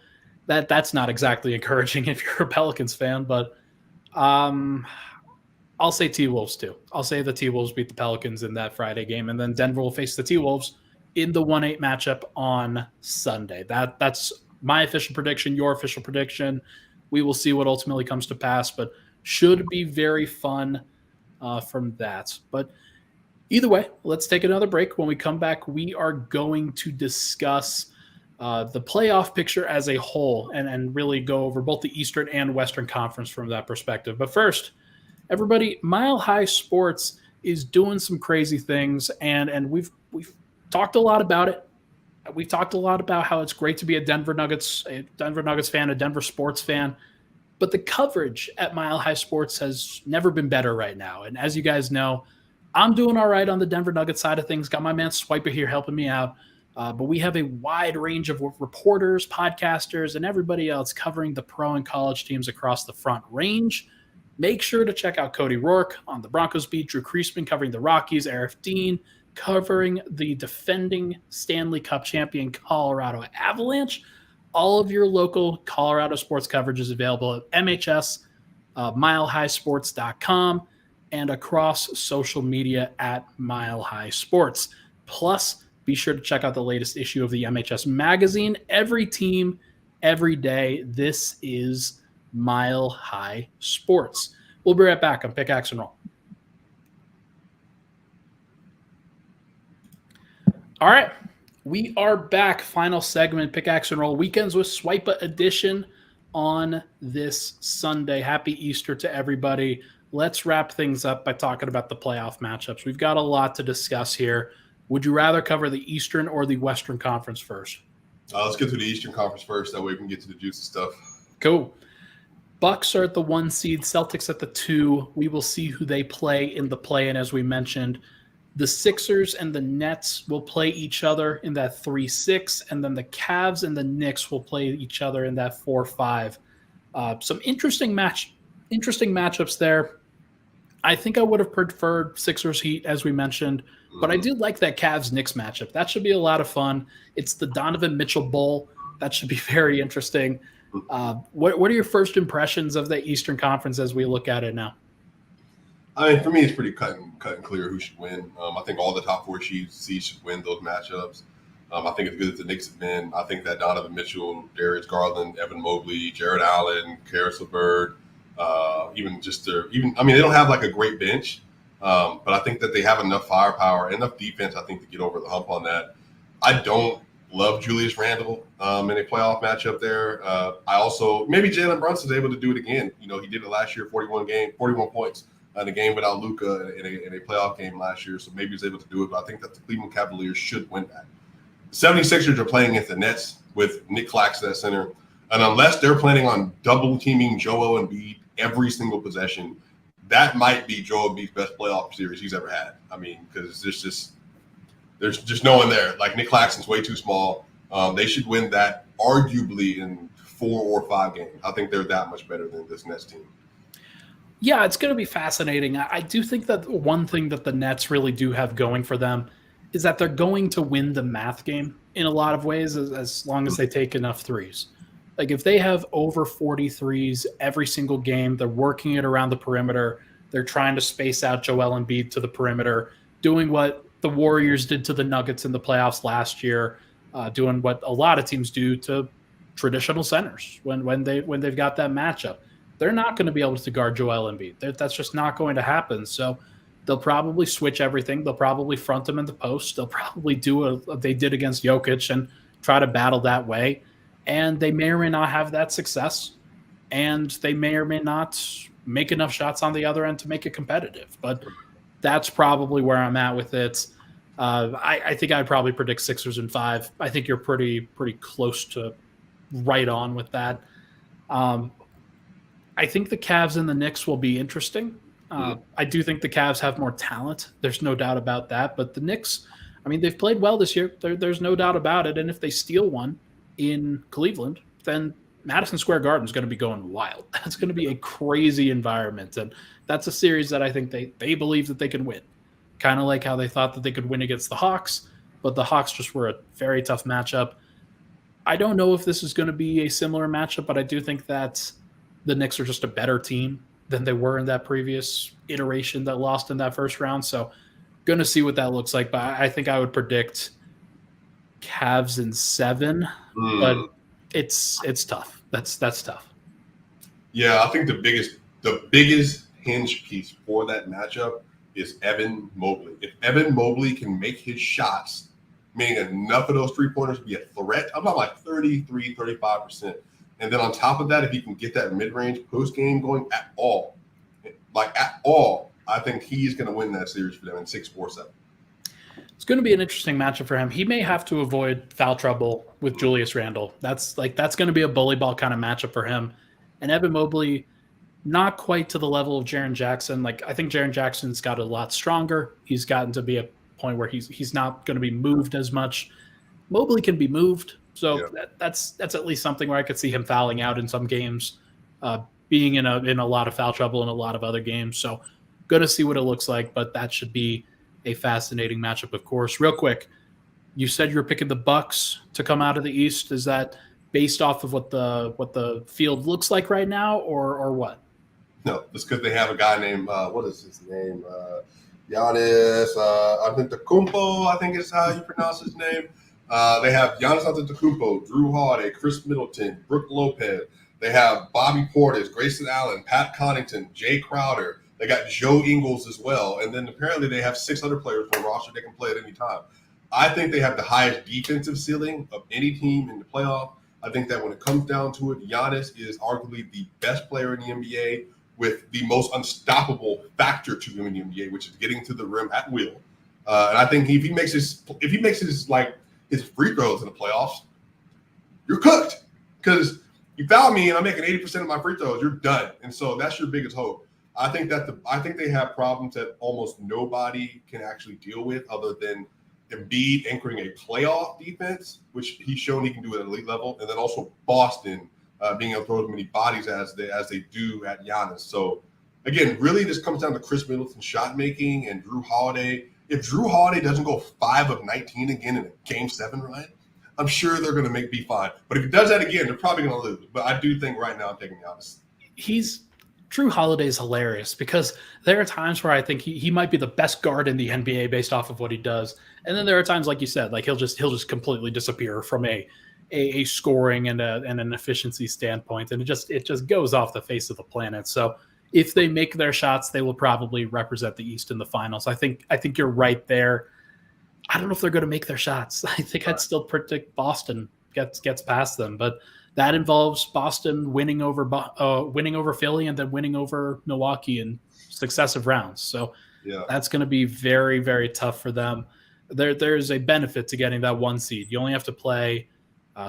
that's not exactly encouraging if you're a Pelicans fan. But I'll say T-Wolves too. I'll say the T-Wolves beat the Pelicans in that Friday game. And then Denver will face the T-Wolves in the 1-8 matchup on Sunday. That's my official prediction, your official prediction. We will see what ultimately comes to pass, but should be very fun from that. But either way, let's take another break. When we come back, we are going to discuss the playoff picture as a whole and really go over both the Eastern and Western Conference from that perspective. But first, everybody, Mile High Sports is doing some crazy things, and we've talked a lot about it. We've talked a lot about how it's great to be a Denver Nuggets fan, a Denver sports fan. But the coverage at Mile High Sports has never been better right now. And as you guys know, I'm doing all right on the Denver Nuggets side of things. Got my man Swipa here helping me out. But we have a wide range of reporters, podcasters, and everybody else covering the pro and college teams across the Front Range. Make sure to check out Cody Rourke on the Broncos beat, Drew Kreisman covering the Rockies, Arif Dean covering the defending Stanley Cup champion Colorado Avalanche. All of your local Colorado sports coverage is available at MHS, milehighsports.com, and across social media at Mile High Sports. Plus, be sure to check out the latest issue of the MHS magazine. Every team, every day. This is Mile High Sports. We'll be right back on Pickaxe and Roll. All right, we are back. Final segment, Pickaxe and Roll Weekends with Swipa edition on this Sunday. Happy Easter to everybody. Let's wrap things up by talking about the playoff matchups. We've got a lot to discuss here. Would you rather cover the Eastern or the Western Conference first? Let's get to the Eastern Conference first. That way we can get to the juicy stuff. Cool. Bucks are at the 1 seed, Celtics at the 2. We will see who they play in the play-in, as we mentioned. The Sixers and the Nets will play each other in that 3-6, and then the Cavs and the Knicks will play each other in that 4-5. Some interesting matchups there. I think I would have preferred Sixers Heat, as we mentioned, but I do like that Cavs-Knicks matchup. That should be a lot of fun. It's the Donovan Mitchell Bowl. That should be very interesting. What are your first impressions of the Eastern Conference as we look at it now? I mean, for me, it's pretty cut and clear who should win. I think all the top 4 seeds should win those matchups. I think it's good that the Knicks have been. I think that Donovan Mitchell, Darius Garland, Evan Mobley, Jared Allen, Karis LeVert, they don't have like a great bench, but I think that they have enough firepower, enough defense, I think, to get over the hump on that. I don't love Julius Randle in a playoff matchup there. I also, maybe Jalen Brunson's able to do it again. You know, he did it last year, 41 points. In a game without Luka in a playoff game last year, so maybe he's able to do it. But I think that the Cleveland Cavaliers should win that. The 76ers are playing against the Nets with Nick Claxton at center. And unless they're planning on double-teaming Joel Embiid every single possession, that might be Joel Embiid's best playoff series he's ever had. I mean, because there's just no one there. Like, Nick Claxton's way too small. They should win that arguably in 4 or 5 games. I think they're that much better than this Nets team. Yeah, it's going to be fascinating. I do think that one thing that the Nets really do have going for them is that they're going to win the math game in a lot of ways as long as they take enough threes. Like, if they have over 40 threes every single game, they're working it around the perimeter, they're trying to space out Joel Embiid to the perimeter, doing what the Warriors did to the Nuggets in the playoffs last year, doing what a lot of teams do to traditional centers when they've got that matchup. They're not going to be able to guard Joel Embiid. That's just not going to happen. So they'll probably switch everything. They'll probably front him in the post. They'll probably do what they did against Jokic and try to battle that way. And they may or may not have that success. And they may or may not make enough shots on the other end to make it competitive. But that's probably where I'm at with it. I think I'd probably predict Sixers in 5. I think you're pretty close to right on with that. I think the Cavs and the Knicks will be interesting. I do think the Cavs have more talent. There's no doubt about that. But the Knicks, I mean, they've played well this year. There's no doubt about it. And if they steal one in Cleveland, then Madison Square Garden is going to be going wild. That's going to be a crazy environment. And that's a series that I think they believe that they can win. Kind of like how they thought that they could win against the Hawks, but the Hawks just were a very tough matchup. I don't know if this is going to be a similar matchup, but I do think that the Knicks are just a better team than they were in that previous iteration that lost in that first round. So going to see what that looks like. But I think I would predict Cavs in 7, but it's tough. That's tough. Yeah, I think the biggest hinge piece for that matchup is Evan Mobley. If Evan Mobley can make his shots, meaning enough of those three-pointers be a threat, I'm about like 33, 35%. And then on top of that, if he can get that mid-range post-game going at all, I think he's going to win that series for them in 6-4-7. It's going to be an interesting matchup for him. He may have to avoid foul trouble with Julius Randle. That's going to be a bully ball kind of matchup for him. And Evan Mobley, not quite to the level of Jaren Jackson. Like, I think Jaren Jackson's got a lot stronger. He's gotten to be a point where he's not going to be moved as much. Mobley can be moved, so that's at least something where I could see him fouling out in some games, being in a lot of foul trouble in a lot of other games. So, going to see what it looks like, but that should be a fascinating matchup, of course. Real quick, you said you were picking the Bucks to come out of the East. Is that based off of what the field looks like right now, or what? No, it's because they have a guy named what is his name? Giannis Antetokounmpo, I think is how you pronounce his name. They have Giannis Antetokounmpo, Drew Holiday, Chris Middleton, Brooke Lopez. They have Bobby Portis, Grayson Allen, Pat Connaughton, Jay Crowder. They got Joe Ingles as well. And then apparently they have 6 other players on the roster they can play at any time. I think they have the highest defensive ceiling of any team in the playoff. I think that when it comes down to it, Giannis is arguably the best player in the NBA with the most unstoppable factor to him in the NBA, which is getting to the rim at will. And I think if he makes his free throws in the playoffs, you're cooked. Because you foul me and I'm making 80% of my free throws, you're done. And so that's your biggest hope. I think they have problems that almost nobody can actually deal with other than Embiid anchoring a playoff defense, which he's shown he can do at an elite level, and then also Boston being able to throw as many bodies as they do at Giannis. So again, really this comes down to Chris Middleton's shot making and Drew Holiday. If Drew Holiday doesn't go 5 of 19 again in a Game 7 run, I'm sure they're going to be fine. But if he does that again, they're probably going to lose. But I do think right now I'm taking Giannis. Drew Holiday is hilarious because there are times where I think he might be the best guard in the NBA based off of what he does. And then there are times, like you said, like he'll just completely disappear from a scoring and an efficiency standpoint. And it just goes off the face of the planet. So if they make their shots, they will probably represent the East in the finals. I think you're right there. I don't know if they're going to make their shots. I think I'd still predict Boston gets past them, but that involves Boston winning over Philly and then winning over Milwaukee in successive rounds. So that's going to be very, very tough for them. There's a benefit to getting that 1 seed. You only have to play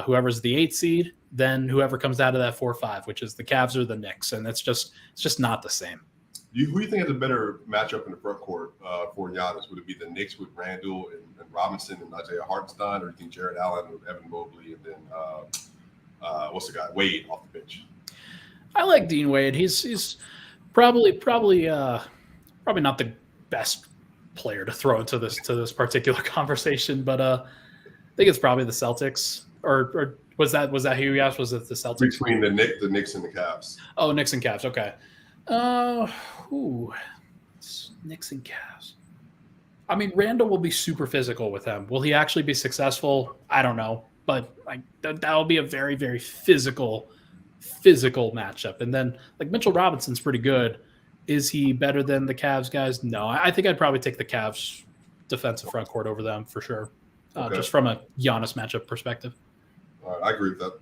whoever's the 8 seed, then whoever comes out of that 4-5, which is the Cavs or the Knicks, and it's just not the same. Who do you think has a better matchup in the front court for Giannis? Would it be the Knicks with Randall and Robinson and Isaiah Hartenstein, or do you think Jared Allen with Evan Mobley and then what's the guy, Wade, off the bench? I like Dean Wade. He's probably not the best player to throw into this particular conversation, but I think it's probably the Celtics. Or was that who you asked? Was it the Celtics? Between the Knicks and the Cavs. Oh, Knicks and Cavs. Okay. Knicks and Cavs. I mean, Randall will be super physical with him. Will he actually be successful? I don't know. But like that'll be a very, very physical matchup. And then like Mitchell Robinson's pretty good. Is he better than the Cavs guys? No. I think I'd probably take the Cavs defensive front court over them for sure. Just from a Giannis matchup perspective. I agree with that.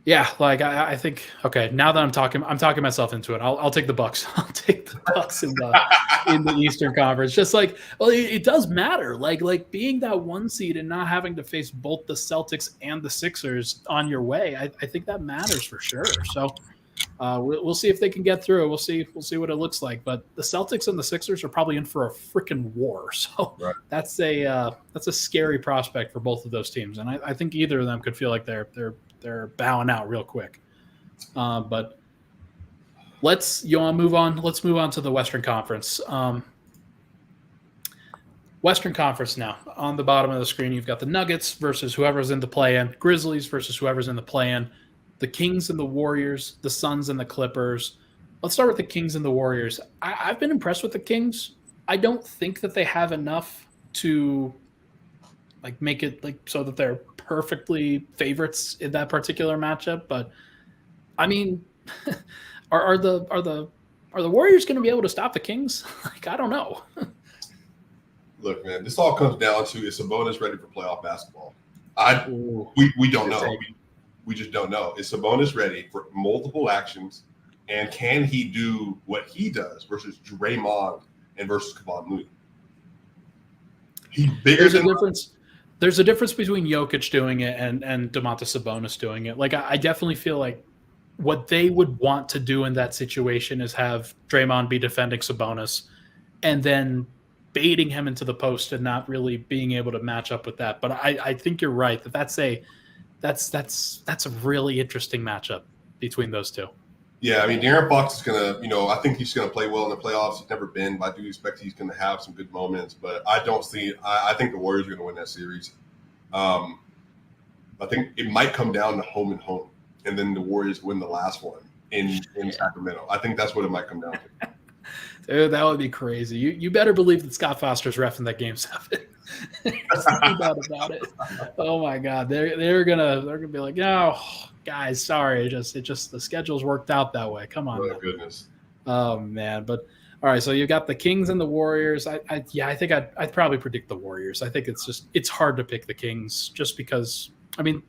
Yeah, like I think okay. Now that I'm talking myself into it. I'll take the Bucks. I'll take the Bucks in the Eastern Conference. Just like, well, it does matter. Like being that one seed and not having to face both the Celtics and the Sixers on your way. I think that matters for sure. So we'll see if they can get through. We'll see what it looks like. But the Celtics and the Sixers are probably in for a freaking war. So Right. that's a scary prospect for both of those teams. And I think either of them could feel like they're bowing out real quick. But let's move on. Let's move on to the Western Conference. Western Conference now. On the bottom of the screen, you've got the Nuggets versus whoever's in the play-in, Grizzlies versus whoever's in the play-in, the Kings and the Warriors, the Suns and the Clippers. Let's start with the Kings and the Warriors. I've been impressed with the Kings. I don't think that they have enough to like make it like so that they're perfectly favorites in that particular matchup. But I mean, are the Warriors going to be able to stop the Kings? Like, I don't know. Look, man, this all comes down to is Sabonis ready for playoff basketball? We don't know. We just don't know. Is Sabonis ready for multiple actions, and can he do what he does versus Draymond and versus Kevon Looney? He's bigger There's than a difference. There's a difference between Jokic doing it and Domantas Sabonis doing it. Like I definitely feel like what they would want to do in that situation is have Draymond be defending Sabonis and then baiting him into the post and not really being able to match up with that. But I think you're right that's a really interesting matchup between those two. Yeah, I mean, De'Aaron Fox is going to, I think he's going to play well in the playoffs. He's never been, but I do expect he's going to have some good moments. But I don't see – I think the Warriors are going to win that series. I think it might come down to home and home, and then the Warriors win the last one in Sacramento. I think that's what it might come down to. Dude, that would be crazy. You better believe that Scott Foster's reffing that game 7. There's no doubt about it. Oh my God, they're gonna be like, no, guys, sorry, it just the schedule's worked out that way. Come on, oh goodness. Oh man, but all right. So you got the Kings and the Warriors. I think I'd probably predict the Warriors. I think it's hard to pick the Kings just because I mean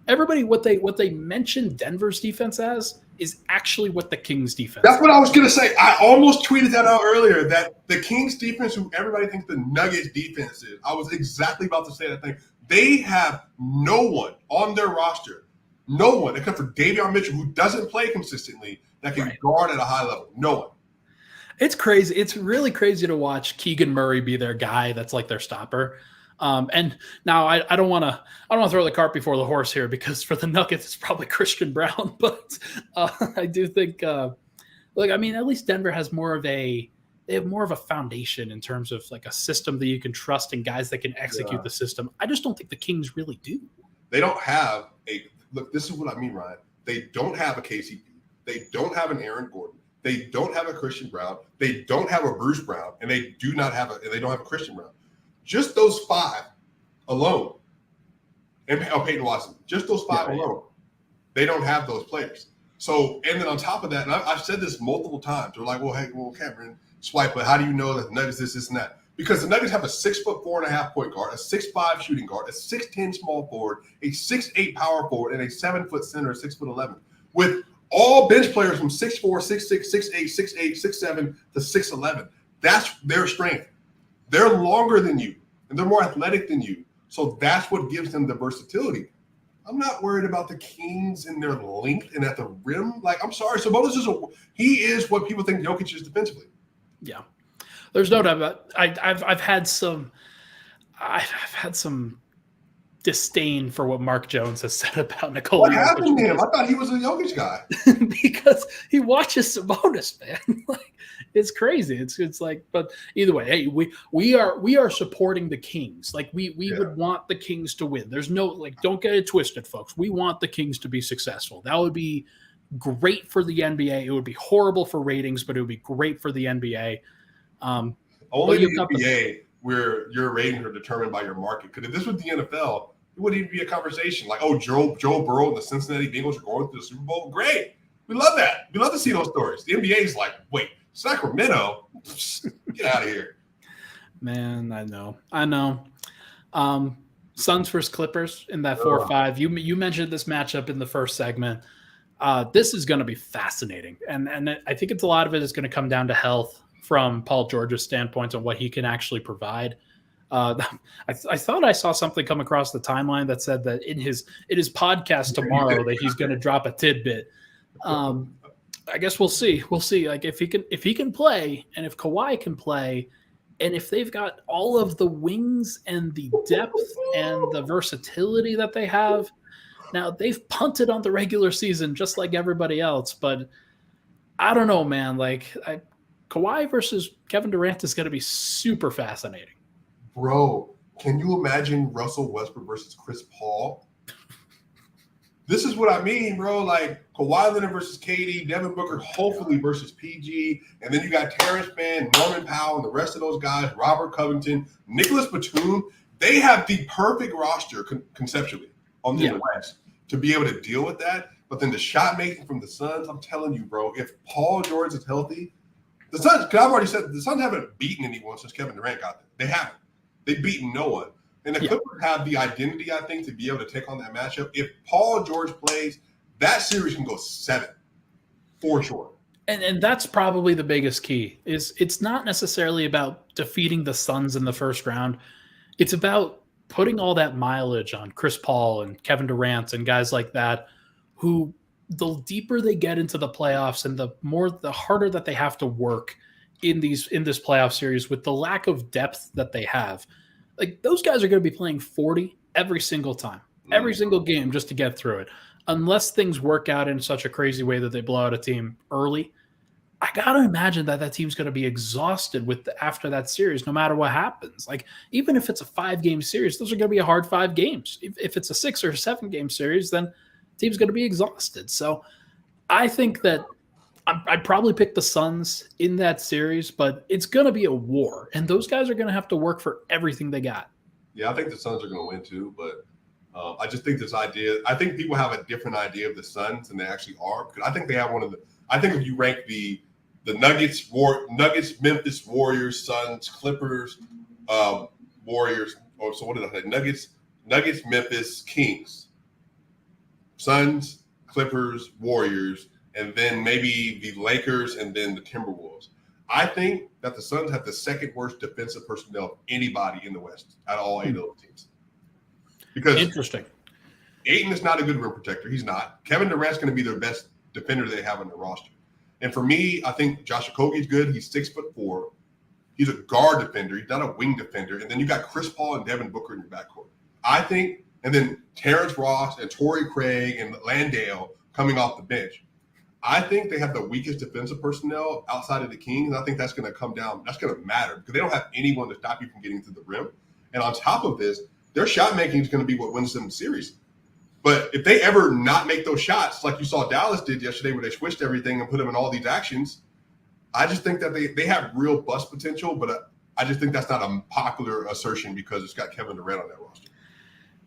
everybody what they mentioned Denver's defense as is actually what the Kings defense. That's what I was gonna say. I almost tweeted that out earlier that the Kings defense, who everybody thinks the Nuggets defense is, I was exactly about to say that thing. They have no one on their roster, no one except for Davion Mitchell, who doesn't play consistently, that can guard at a high level. No one. It's crazy. It's really crazy to watch Keegan Murray be their guy. That's like their stopper. And now I don't want to throw the cart before the horse here because for the Nuggets it's probably Christian Brown, but I do think I mean at least Denver has more of a foundation in terms of like a system that you can trust and guys that can execute the system. I just don't think the Kings really do. They don't have look. This is what I mean, Ryan. They don't have a KCP. They don't have an Aaron Gordon. They don't have a Christian Brown. They don't have a Bruce Brown, and they don't have a Christian Brown. Just those 5 alone, and Peyton Watson, just those 5 alone, they don't have those players. So, and then on top of that, and I've said this multiple times, we're like, Cameron, Swipa, how do you know that the Nuggets this, and that? Because the Nuggets have a 6'4.5" point guard, a 6'5" shooting guard, a 6'10" small forward, a 6'8" power forward, and a 7-foot center, 6'11", with all bench players from 6'4", 6'6", 6'8", 6'8", 6'7" to 6'11". That's their strength. They're longer than you, and they're more athletic than you. So that's what gives them the versatility. I'm not worried about the Kings and their length and at the rim. Like, I'm sorry. Sabonis he is what people think Jokic is defensively. Yeah. There's no doubt about it. I've had some disdain for what Mark Jones has said about Nikola. What happened to him? I thought he was a Jokic guy. Because he watches Sabonis, man. Like, it's crazy. It's like, but either way, hey, we are supporting the Kings. Like we would want the Kings to win. There's no don't get it twisted, folks. We want the Kings to be successful. That would be great for the NBA. It would be horrible for ratings, but it would be great for the NBA. Only the NBA where your ratings are determined by your market. Because if this was the NFL, it wouldn't even be a conversation. Like, oh, Joe Burrow and the Cincinnati Bengals are going to the Super Bowl. Great. We love that. We love to see those stories. The NBA is like, wait, Sacramento? Get out of here. Man, I know. Suns versus Clippers in that 4-5. You mentioned this matchup in the first segment. This is going to be fascinating, and I think it's a lot of it is going to come down to health from Paul George's standpoint on what he can actually provide. I thought I saw something come across the timeline that said that in his podcast tomorrow that he's going to drop a tidbit. I guess we'll see. We'll see. Like if he can play, and if Kawhi can play, and if they've got all of the wings and the depth and the versatility that they have. Now, they've punted on the regular season just like everybody else, but I don't know, man. Like Kawhi versus Kevin Durant is going to be super fascinating. Bro, can you imagine Russell Westbrook versus Chris Paul? This is what I mean, bro. Like Kawhi Leonard versus KD, Devin Booker hopefully versus PG, and then you got Terrence Mann, Norman Powell, and the rest of those guys, Robert Covington, Nicholas Batum. They have the perfect roster conceptually on the West to be able to deal with that. But then the shot making from the Suns, I'm telling you, bro, if Paul George is healthy, the Suns, because I've already said the Suns haven't beaten anyone since Kevin Durant got there. They haven't. They've beaten no one. And the Clippers have the identity, I think, to be able to take on that matchup. If Paul George plays, that series can go 7 for sure. And that's probably the biggest key. Is it's not necessarily about defeating the Suns in the first round. It's about putting all that mileage on Chris Paul and Kevin Durant and guys like that, who the deeper they get into the playoffs and the harder that they have to work in this playoff series with the lack of depth that they have. Like those guys are going to be playing 40 every single time, every single game just to get through it. Unless things work out in such a crazy way that they blow out a team early, I got to imagine that team's going to be exhausted after that series, no matter what happens. Like, even if it's a 5-game series, those are going to be a hard 5 games. If it's a 6 or 7-game series, then the team's going to be exhausted. So I think that I'd probably pick the Suns in that series, but it's going to be a war, and those guys are going to have to work for everything they got. Yeah, I think the Suns are going to win too, but I just think this idea – I think people have a different idea of the Suns than they actually are, because I think they have I think if you rank the Nuggets, Memphis Warriors, Suns, Clippers, Warriors. Or so what did I say? Nuggets, Memphis, Kings, Suns, Clippers, Warriors, and then maybe the Lakers and then the Timberwolves. I think that the Suns have the second worst defensive personnel of anybody in the West out of all 8 of those teams. Because interesting. Ayton is not a good rim protector. He's not. Kevin Durant's going to be their best defender they have on their roster. And for me, I think Josh Okogie's good. He's 6'4". He's a guard defender. He's not a wing defender. And then you got Chris Paul and Devin Booker in your backcourt. I think, and then Terrence Ross and Torrey Craig and Landale coming off the bench. I think they have the weakest defensive personnel outside of the Kings. And I think that's going to come down. That's going to matter because they don't have anyone to stop you from getting to the rim. And on top of this, their shot making is going to be what wins them the series. But if they ever not make those shots, like you saw Dallas did yesterday where they switched everything and put them in all these actions, I just think that they have real bust potential, but I just think that's not a popular assertion because it's got Kevin Durant on that roster.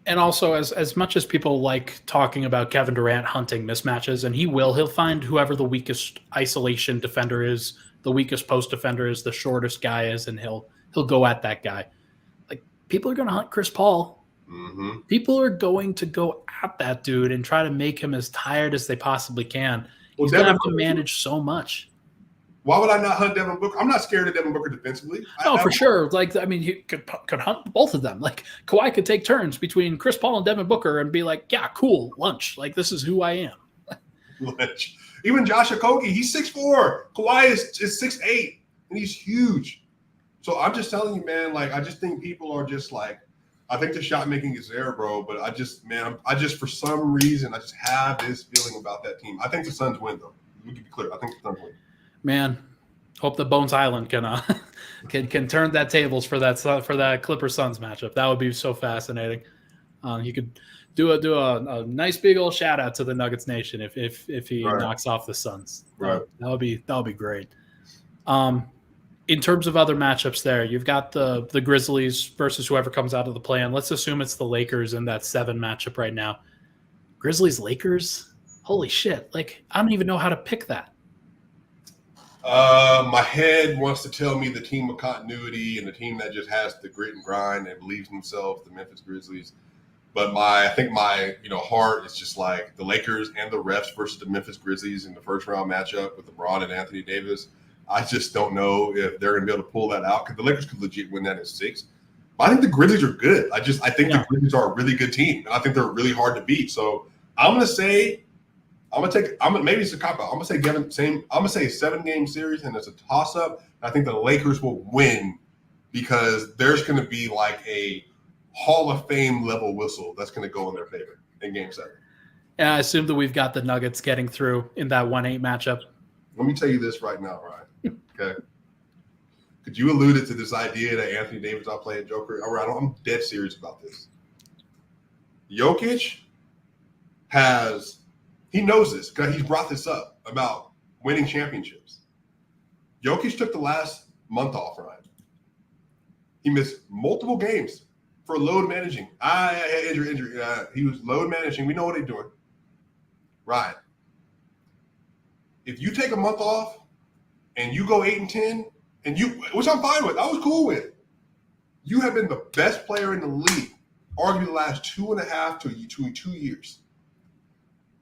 And also, as much as people like talking about Kevin Durant hunting mismatches, and he'll find whoever the weakest isolation defender is, the weakest post defender is, the shortest guy is, and he'll go at that guy. Like, people are going to hunt Chris Paul. Mm-hmm. People are going to go at that dude and try to make him as tired as they possibly can. He's going to have to manage so much. Why would I not hunt Devin Booker? I'm not scared of Devin Booker defensively. For sure. Like, I mean, he could hunt both of them. Like, Kawhi could take turns between Chris Paul and Devin Booker and be like, yeah, cool, lunch. Like, this is who I am. Lunch. Even Josh Okogie, he's 6'4". Kawhi is 6'8", and he's huge. So I'm just telling you, man, like, I just think people are just like, I think the shot making is there, bro. But I just for some reason, I just have this feeling about that team. I think the Suns win, though. We can be clear. I think the Suns win. Man, hope that Bones Island can turn that tables for that Clippers Suns matchup. That would be so fascinating. You could do a nice big old shout out to the Nuggets Nation if he knocks off the Suns. Right. That'll be great. In terms of other matchups there, you've got the Grizzlies versus whoever comes out of the play-in. Let's assume it's the Lakers in that 7 matchup right now. Grizzlies, Lakers? Holy shit. Like, I don't even know how to pick that. My head wants to tell me the team of continuity and the team that just has the grit and grind and believes in themselves, the Memphis Grizzlies. But I think my heart is just like the Lakers and the refs versus the Memphis Grizzlies in the first round matchup with LeBron and Anthony Davis. I just don't know if they're going to be able to pull that out because the Lakers could legit win that in 6. But I think the Grizzlies are good. I think the Grizzlies are a really good team, and I think they're really hard to beat. So I'm going to say, maybe it's a cop out. I'm going to say I'm going to say a 7-game series, and it's a toss up. I think the Lakers will win because there's going to be like a Hall of Fame level whistle that's going to go in their favor in Game 7. And I assume that we've got the Nuggets getting through in that 1-8 matchup. Let me tell you this right now, Ryan. Okay. Could you alluded to this idea that Anthony Davis not playing Joker? All right, I'm dead serious about this. Jokic he knows this because he's brought this up about winning championships. Jokic took the last month off, Ryan. He missed multiple games for load managing. Injury. He was load managing. We know what he's doing. Ryan, if you take a month off and you go 8-10, which I'm fine with, I was cool with. You have been the best player in the league, arguably the last 2.5 to 2 years.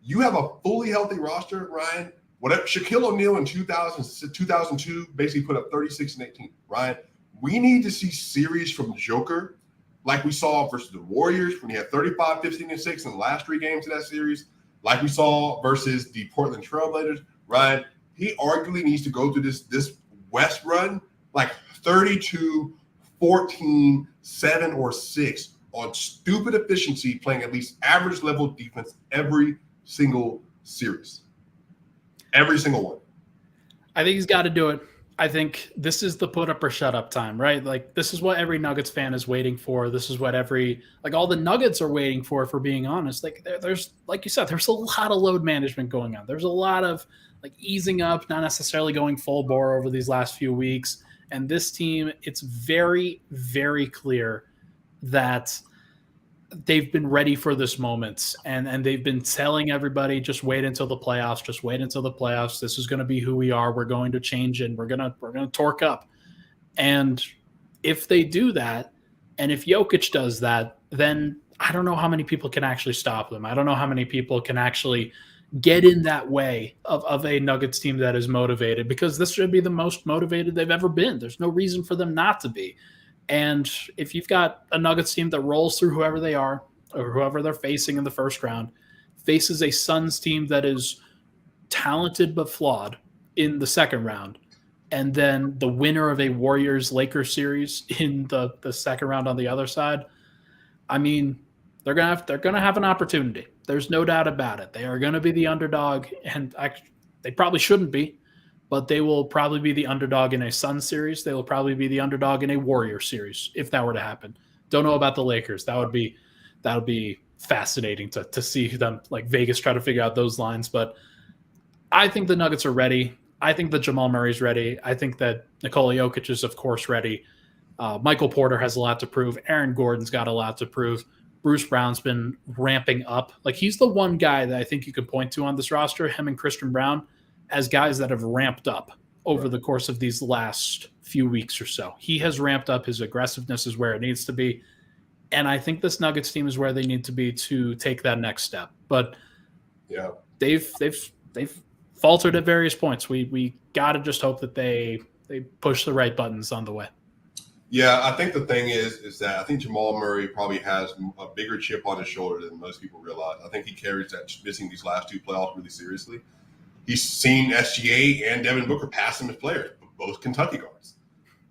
You have a fully healthy roster, Ryan. Whatever Shaquille O'Neal in 2002 basically put up 36 and 18. Ryan, we need to see series from Joker like we saw versus the Warriors when he had 35, 15, and 6 in the last 3 games of that series, like we saw versus the Portland Trailblazers. Ryan, he arguably needs to go through this West run like 32, 14, 7, or 6 on stupid efficiency, playing at least average level defense every single series. Every single one. I think he's got to do it. I think this is the put up or shut up time, right? Like this is what every Nuggets fan is waiting for. This is what all the Nuggets are waiting for being honest. Like there's, like you said, there's a lot of load management going on. There's a lot of like easing up, not necessarily going full bore over these last few weeks. And this team, it's very, very clear that they've been ready for this moment. And they've been telling everybody, just wait until the playoffs. Just wait until the playoffs. This is going to be who we are. We're going to change and we're going to torque up. And if they do that, and if Jokic does that, then I don't know how many people can actually stop them. I don't know how many people can actually get in that way of a Nuggets team that is motivated, because this should be the most motivated they've ever been. There's no reason for them not to be. And if you've got a Nuggets team that rolls through whoever they are or whoever they're facing in the first round, faces a Suns team that is talented but flawed in the second round, and then the winner of a Warriors-Lakers series in the second round on the other side, I mean, they're gonna have an opportunity. There's no doubt about it. They are going to be the underdog, and they probably shouldn't be, but they will probably be the underdog in a Suns series. They will probably be the underdog in a Warriors series if that were to happen. Don't know about the Lakers. That would be fascinating to see them, like Vegas, try to figure out those lines. But I think the Nuggets are ready. I think that Jamal Murray's ready. I think that Nikola Jokic is, of course, ready. Michael Porter has a lot to prove. Aaron Gordon's got a lot to prove. Bruce Brown's been ramping up. Like, he's the one guy that I think you could point to on this roster, him and Christian Brown, as guys that have ramped up over the course of these last few weeks or so. He has ramped up. His aggressiveness is where it needs to be. And I think this Nuggets team is where they need to be to take that next step. But yeah, they've faltered at various points. We got to just hope that they push the right buttons on the way. Yeah, I think the thing is that I think Jamal Murray probably has a bigger chip on his shoulder than most people realize. I think he carries that missing these last 2 playoffs really seriously. He's seen SGA and Devin Booker pass him as players, both Kentucky guards.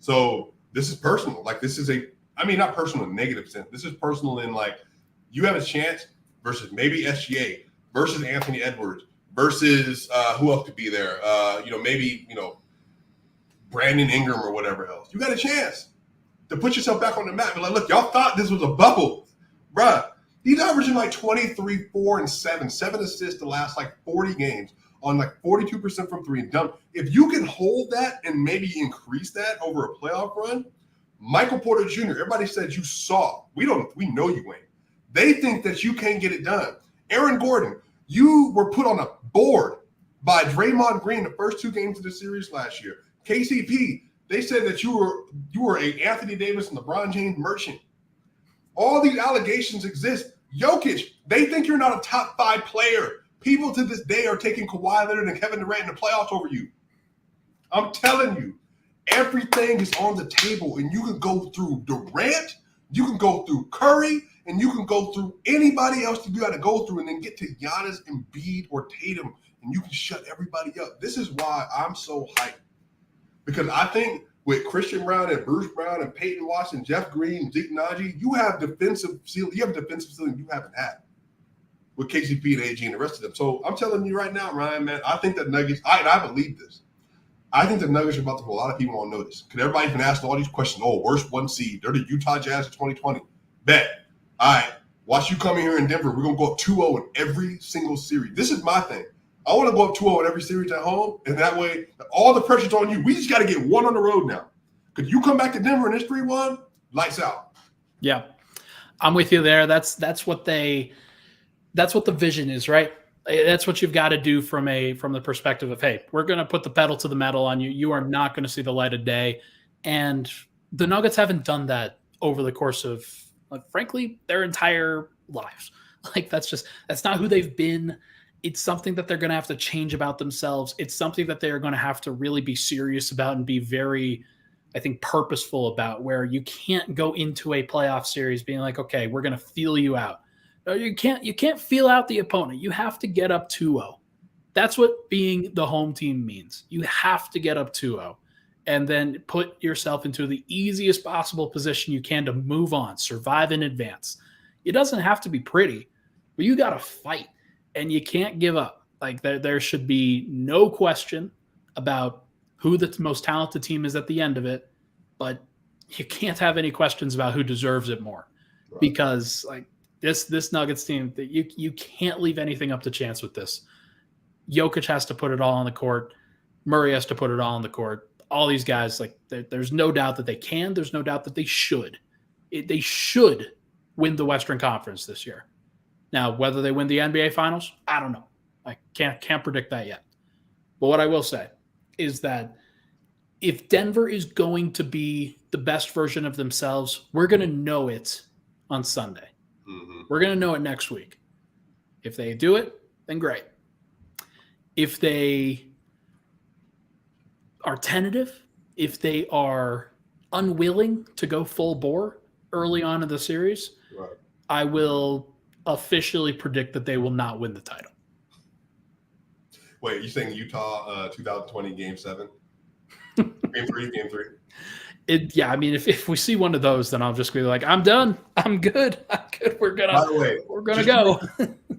So this is personal. Like, this is not personal in a negative sense. This is personal in, like, you have a chance versus maybe SGA versus Anthony Edwards versus who else could be there? Maybe Brandon Ingram or whatever else. You got a chance to put yourself back on the map. And like, look, y'all thought this was a bubble. Bruh, he's averaging like 23, 4, and 7 assists the last like 40 games on like 42% from 3 and done. If you can hold that and maybe increase that over a playoff run, Michael Porter Jr., everybody said you saw. We know you ain't. They think that you can't get it done. Aaron Gordon, you were put on a board by Draymond Green the first 2 games of the series last year. KCP, they said that you were a Anthony Davis and LeBron James merchant. All these allegations exist. Jokic, they think you're not a top 5 player. People to this day are taking Kawhi Leonard and Kevin Durant in the playoffs over you. I'm telling you, everything is on the table, and you can go through Durant, you can go through Curry, and you can go through anybody else that you got to go through, and then get to Giannis, Embiid, or Tatum, and you can shut everybody up. This is why I'm so hyped, because I think with Christian Brown and Bruce Brown and Peyton Watson, Jeff Green, Zeke Naji, you have defensive ceiling you haven't had with KCP and AG and the rest of them. So I'm telling you right now, Ryan, man, I think the Nuggets, I believe this. I think the Nuggets are about to put a lot of people on notice. Because everybody's been asking all these questions. Oh, worst 1 seed. They're the Utah Jazz of 2020. Bet. All right. Watch you come in here in Denver. We're going to go up 2-0 in every single series. This is my thing. I want to go up 2-0 in every series at home. And that way, all the pressure's on you. We just got to get one on the road now. Because you come back to Denver and it's 3-1, lights out. Yeah. I'm with you there. That's what the vision is, right? That's what you've got to do from the perspective of, hey, we're going to put the pedal to the metal on you. You are not going to see the light of day. And the Nuggets haven't done that over the course of, frankly, their entire lives. That's not who they've been. It's something that they're going to have to change about themselves. It's something that they're going to have to really be serious about and be very, I think, purposeful about, where you can't go into a playoff series being like, okay, we're going to feel you out. No, you can't feel out the opponent. You have to get up 2-0. That's what being the home team means. You have to get up 2-0 and then put yourself into the easiest possible position you can to move on, survive in advance. It doesn't have to be pretty, but you got to fight, and you can't give up. There should be no question about who the most talented team is at the end of it, but you can't have any questions about who deserves it more. Right. Because this Nuggets team, that you can't leave anything up to chance with this. Jokic has to put it all on the court. Murray has to put it all on the court. All these guys, there's no doubt that they can. There's no doubt that they should. They should win the Western Conference this year. Now, whether they win the NBA Finals, I don't know. I can't predict that yet. But what I will say is that if Denver is going to be the best version of themselves, we're going to know it on Sunday. Mm-hmm. We're going to know it next week. If they do it, then great. If they are tentative, if they are unwilling to go full bore early on in the series, right, I will officially predict that they will not win the title. Wait, you saying Utah 2020 Game 7? Game 3? Yeah, I mean, if we see one of those, then I'll just be like, I'm done. I'm good. We're gonna go.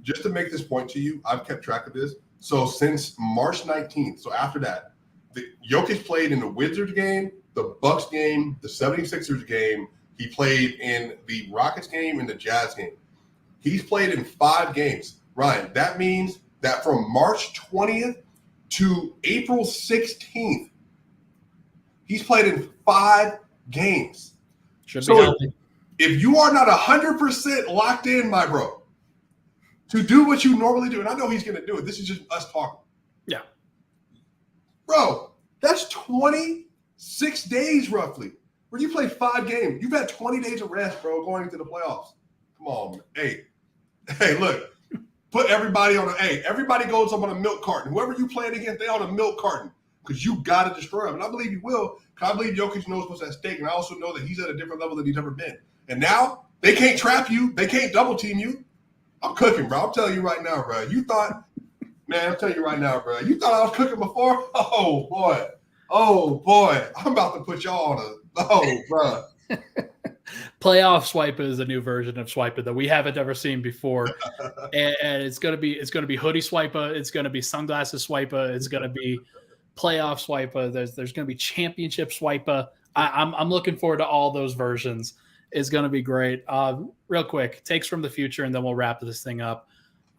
Just to make this point to you, I've kept track of this. So since March 19th, so after that, Jokic played in the Wizards game, the Bucks game, the 76ers game. He played in the Rockets game and the Jazz game. He's played in 5 games. Ryan, that means that from March 20th to April 16th, he's played in 5 games. So if you are not 100% locked in, my bro, to do what you normally do, and I know he's going to do it. This is just us talking. Yeah. Bro, that's 26 days roughly where you play 5 games. You've had 20 days of rest, bro, going into the playoffs. Come on, man. Hey, look. Put everybody on everybody goes up on a milk carton. Whoever you playing against, they on a milk carton because you got to destroy them. And I believe you will, because I believe Jokic knows what's at stake. And I also know that he's at a different level than he's ever been. And now they can't trap you. They can't double team you. I'm cooking, bro. I'm telling you right now, bro. I'm telling you right now, bro. You thought I was cooking before? Oh, boy. I'm about to put y'all on bro. Playoff Swipa is a new version of Swipa that we haven't ever seen before, and it's gonna be hoodie Swipa, it's gonna be sunglasses Swipa, it's gonna be playoff Swipa. There's gonna be championship Swipa. I'm looking forward to all those versions. It's gonna be great. Real quick, takes from the future, and then we'll wrap this thing up.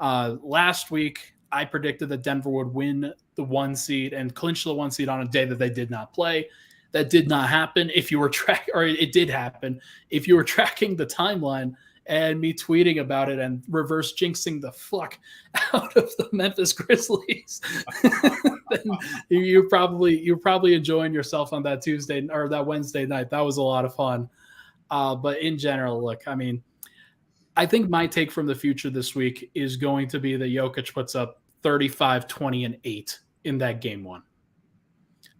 Last week, I predicted that Denver would win the 1 seed and clinch the 1 seed on a day that they did not play. That did not happen. It did happen. If you were tracking the timeline, and me tweeting about it and reverse jinxing the fuck out of the Memphis Grizzlies, then you're probably enjoying yourself on that Tuesday or that Wednesday night. That was a lot of fun. But in general, look, I mean, I think my take from the future this week is going to be that Jokic puts up 35, 20, and 8 in that game one.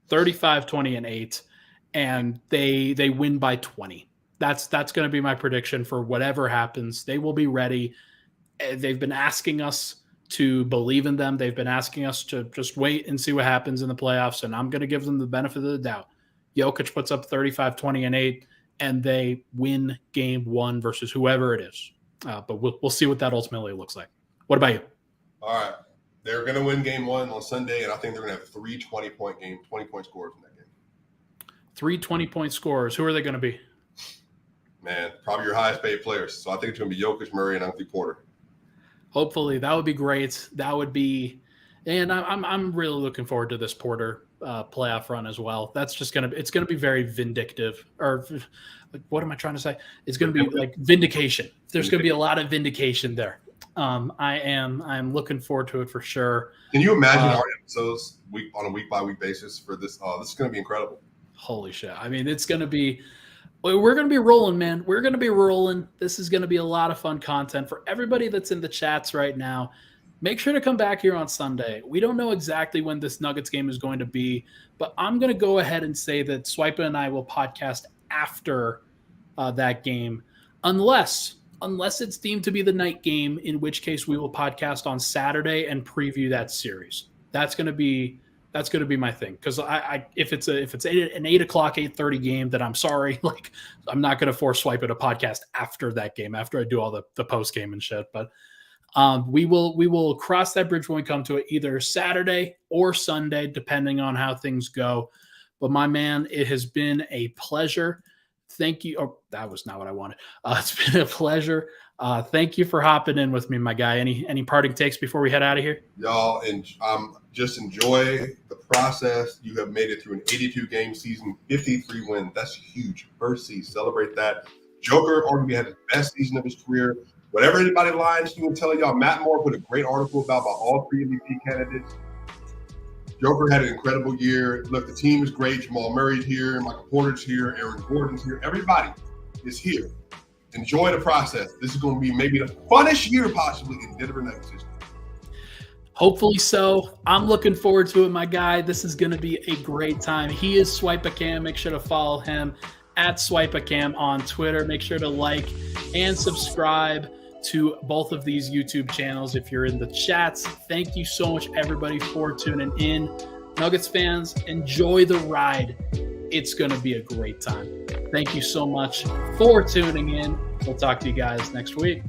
35, 20, and 8, and they win by 20. That's going to be my prediction for whatever happens. They will be ready. They've been asking us to believe in them. They've been asking us to just wait and see what happens in the playoffs, and I'm going to give them the benefit of the doubt. Jokic puts up 35, 20, and 8, and they win game one versus whoever it is. But we'll see what that ultimately looks like. What about you? All right. They're going to win game one on Sunday, and I think they're going to have 3 20-point scores in that game. 3 20-point scorers. Who are they going to be? Man, probably your highest paid players. So I think it's going to be Jokic, Murray, and Anthony Porter. Hopefully. That would be great. That would be – and I'm really looking forward to this Porter playoff run as well. That's just going to – it's going to be very vindictive. Or what am I trying to say? It's going to be like vindication. There's going to be a lot of vindication there. I'm looking forward to it for sure. Can you imagine our episodes on a week-by-week basis for this? This is going to be incredible. Holy shit. I mean, it's going to be – we're going to be rolling, man. We're going to be rolling. This is going to be a lot of fun content for everybody that's in the chats right now. Make sure to come back here on Sunday. We don't know exactly when this Nuggets game is going to be, but I'm going to go ahead and say that Swipa and I will podcast after that game, unless it's deemed to be the night game, in which case we will podcast on Saturday and preview that series. That's going to be my thing. Because if it's an 8 o'clock, 8:30 game, then I'm sorry. Like, I'm not going to force Swipa to podcast after that game, after I do all the post game and shit. But we will cross that bridge when we come to it, either Saturday or Sunday, depending on how things go. But my man, it has been a pleasure. Thank you. Oh, that was not what I wanted. It's been a pleasure. Thank you for hopping in with me, my guy. Any parting takes before we head out of here? Y'all, and just enjoy the process. You have made it through an 82-game season, 53 wins. That's huge. First season. Celebrate that. Joker arguably had the best season of his career. Whatever anybody lies to you and telling y'all, Matt Moore put a great article about all 3 MVP candidates. Joker had an incredible year. Look, the team is great. Jamal Murray's here. Michael Porter's here. Aaron Gordon's here. Everybody is here. Enjoy the process. This is going to be maybe the funnest year possibly in Denver Nuggets history. Hopefully so. I'm looking forward to it, my guy. This is going to be a great time. He is Swipa Cam. Make sure to follow him at Swipa Cam on Twitter. Make sure to like and subscribe to both of these YouTube channels if you're in the chats. Thank you so much, everybody, for tuning in. Nuggets fans, enjoy the ride. It's going to be a great time. Thank you so much for tuning in. We'll talk to you guys next week.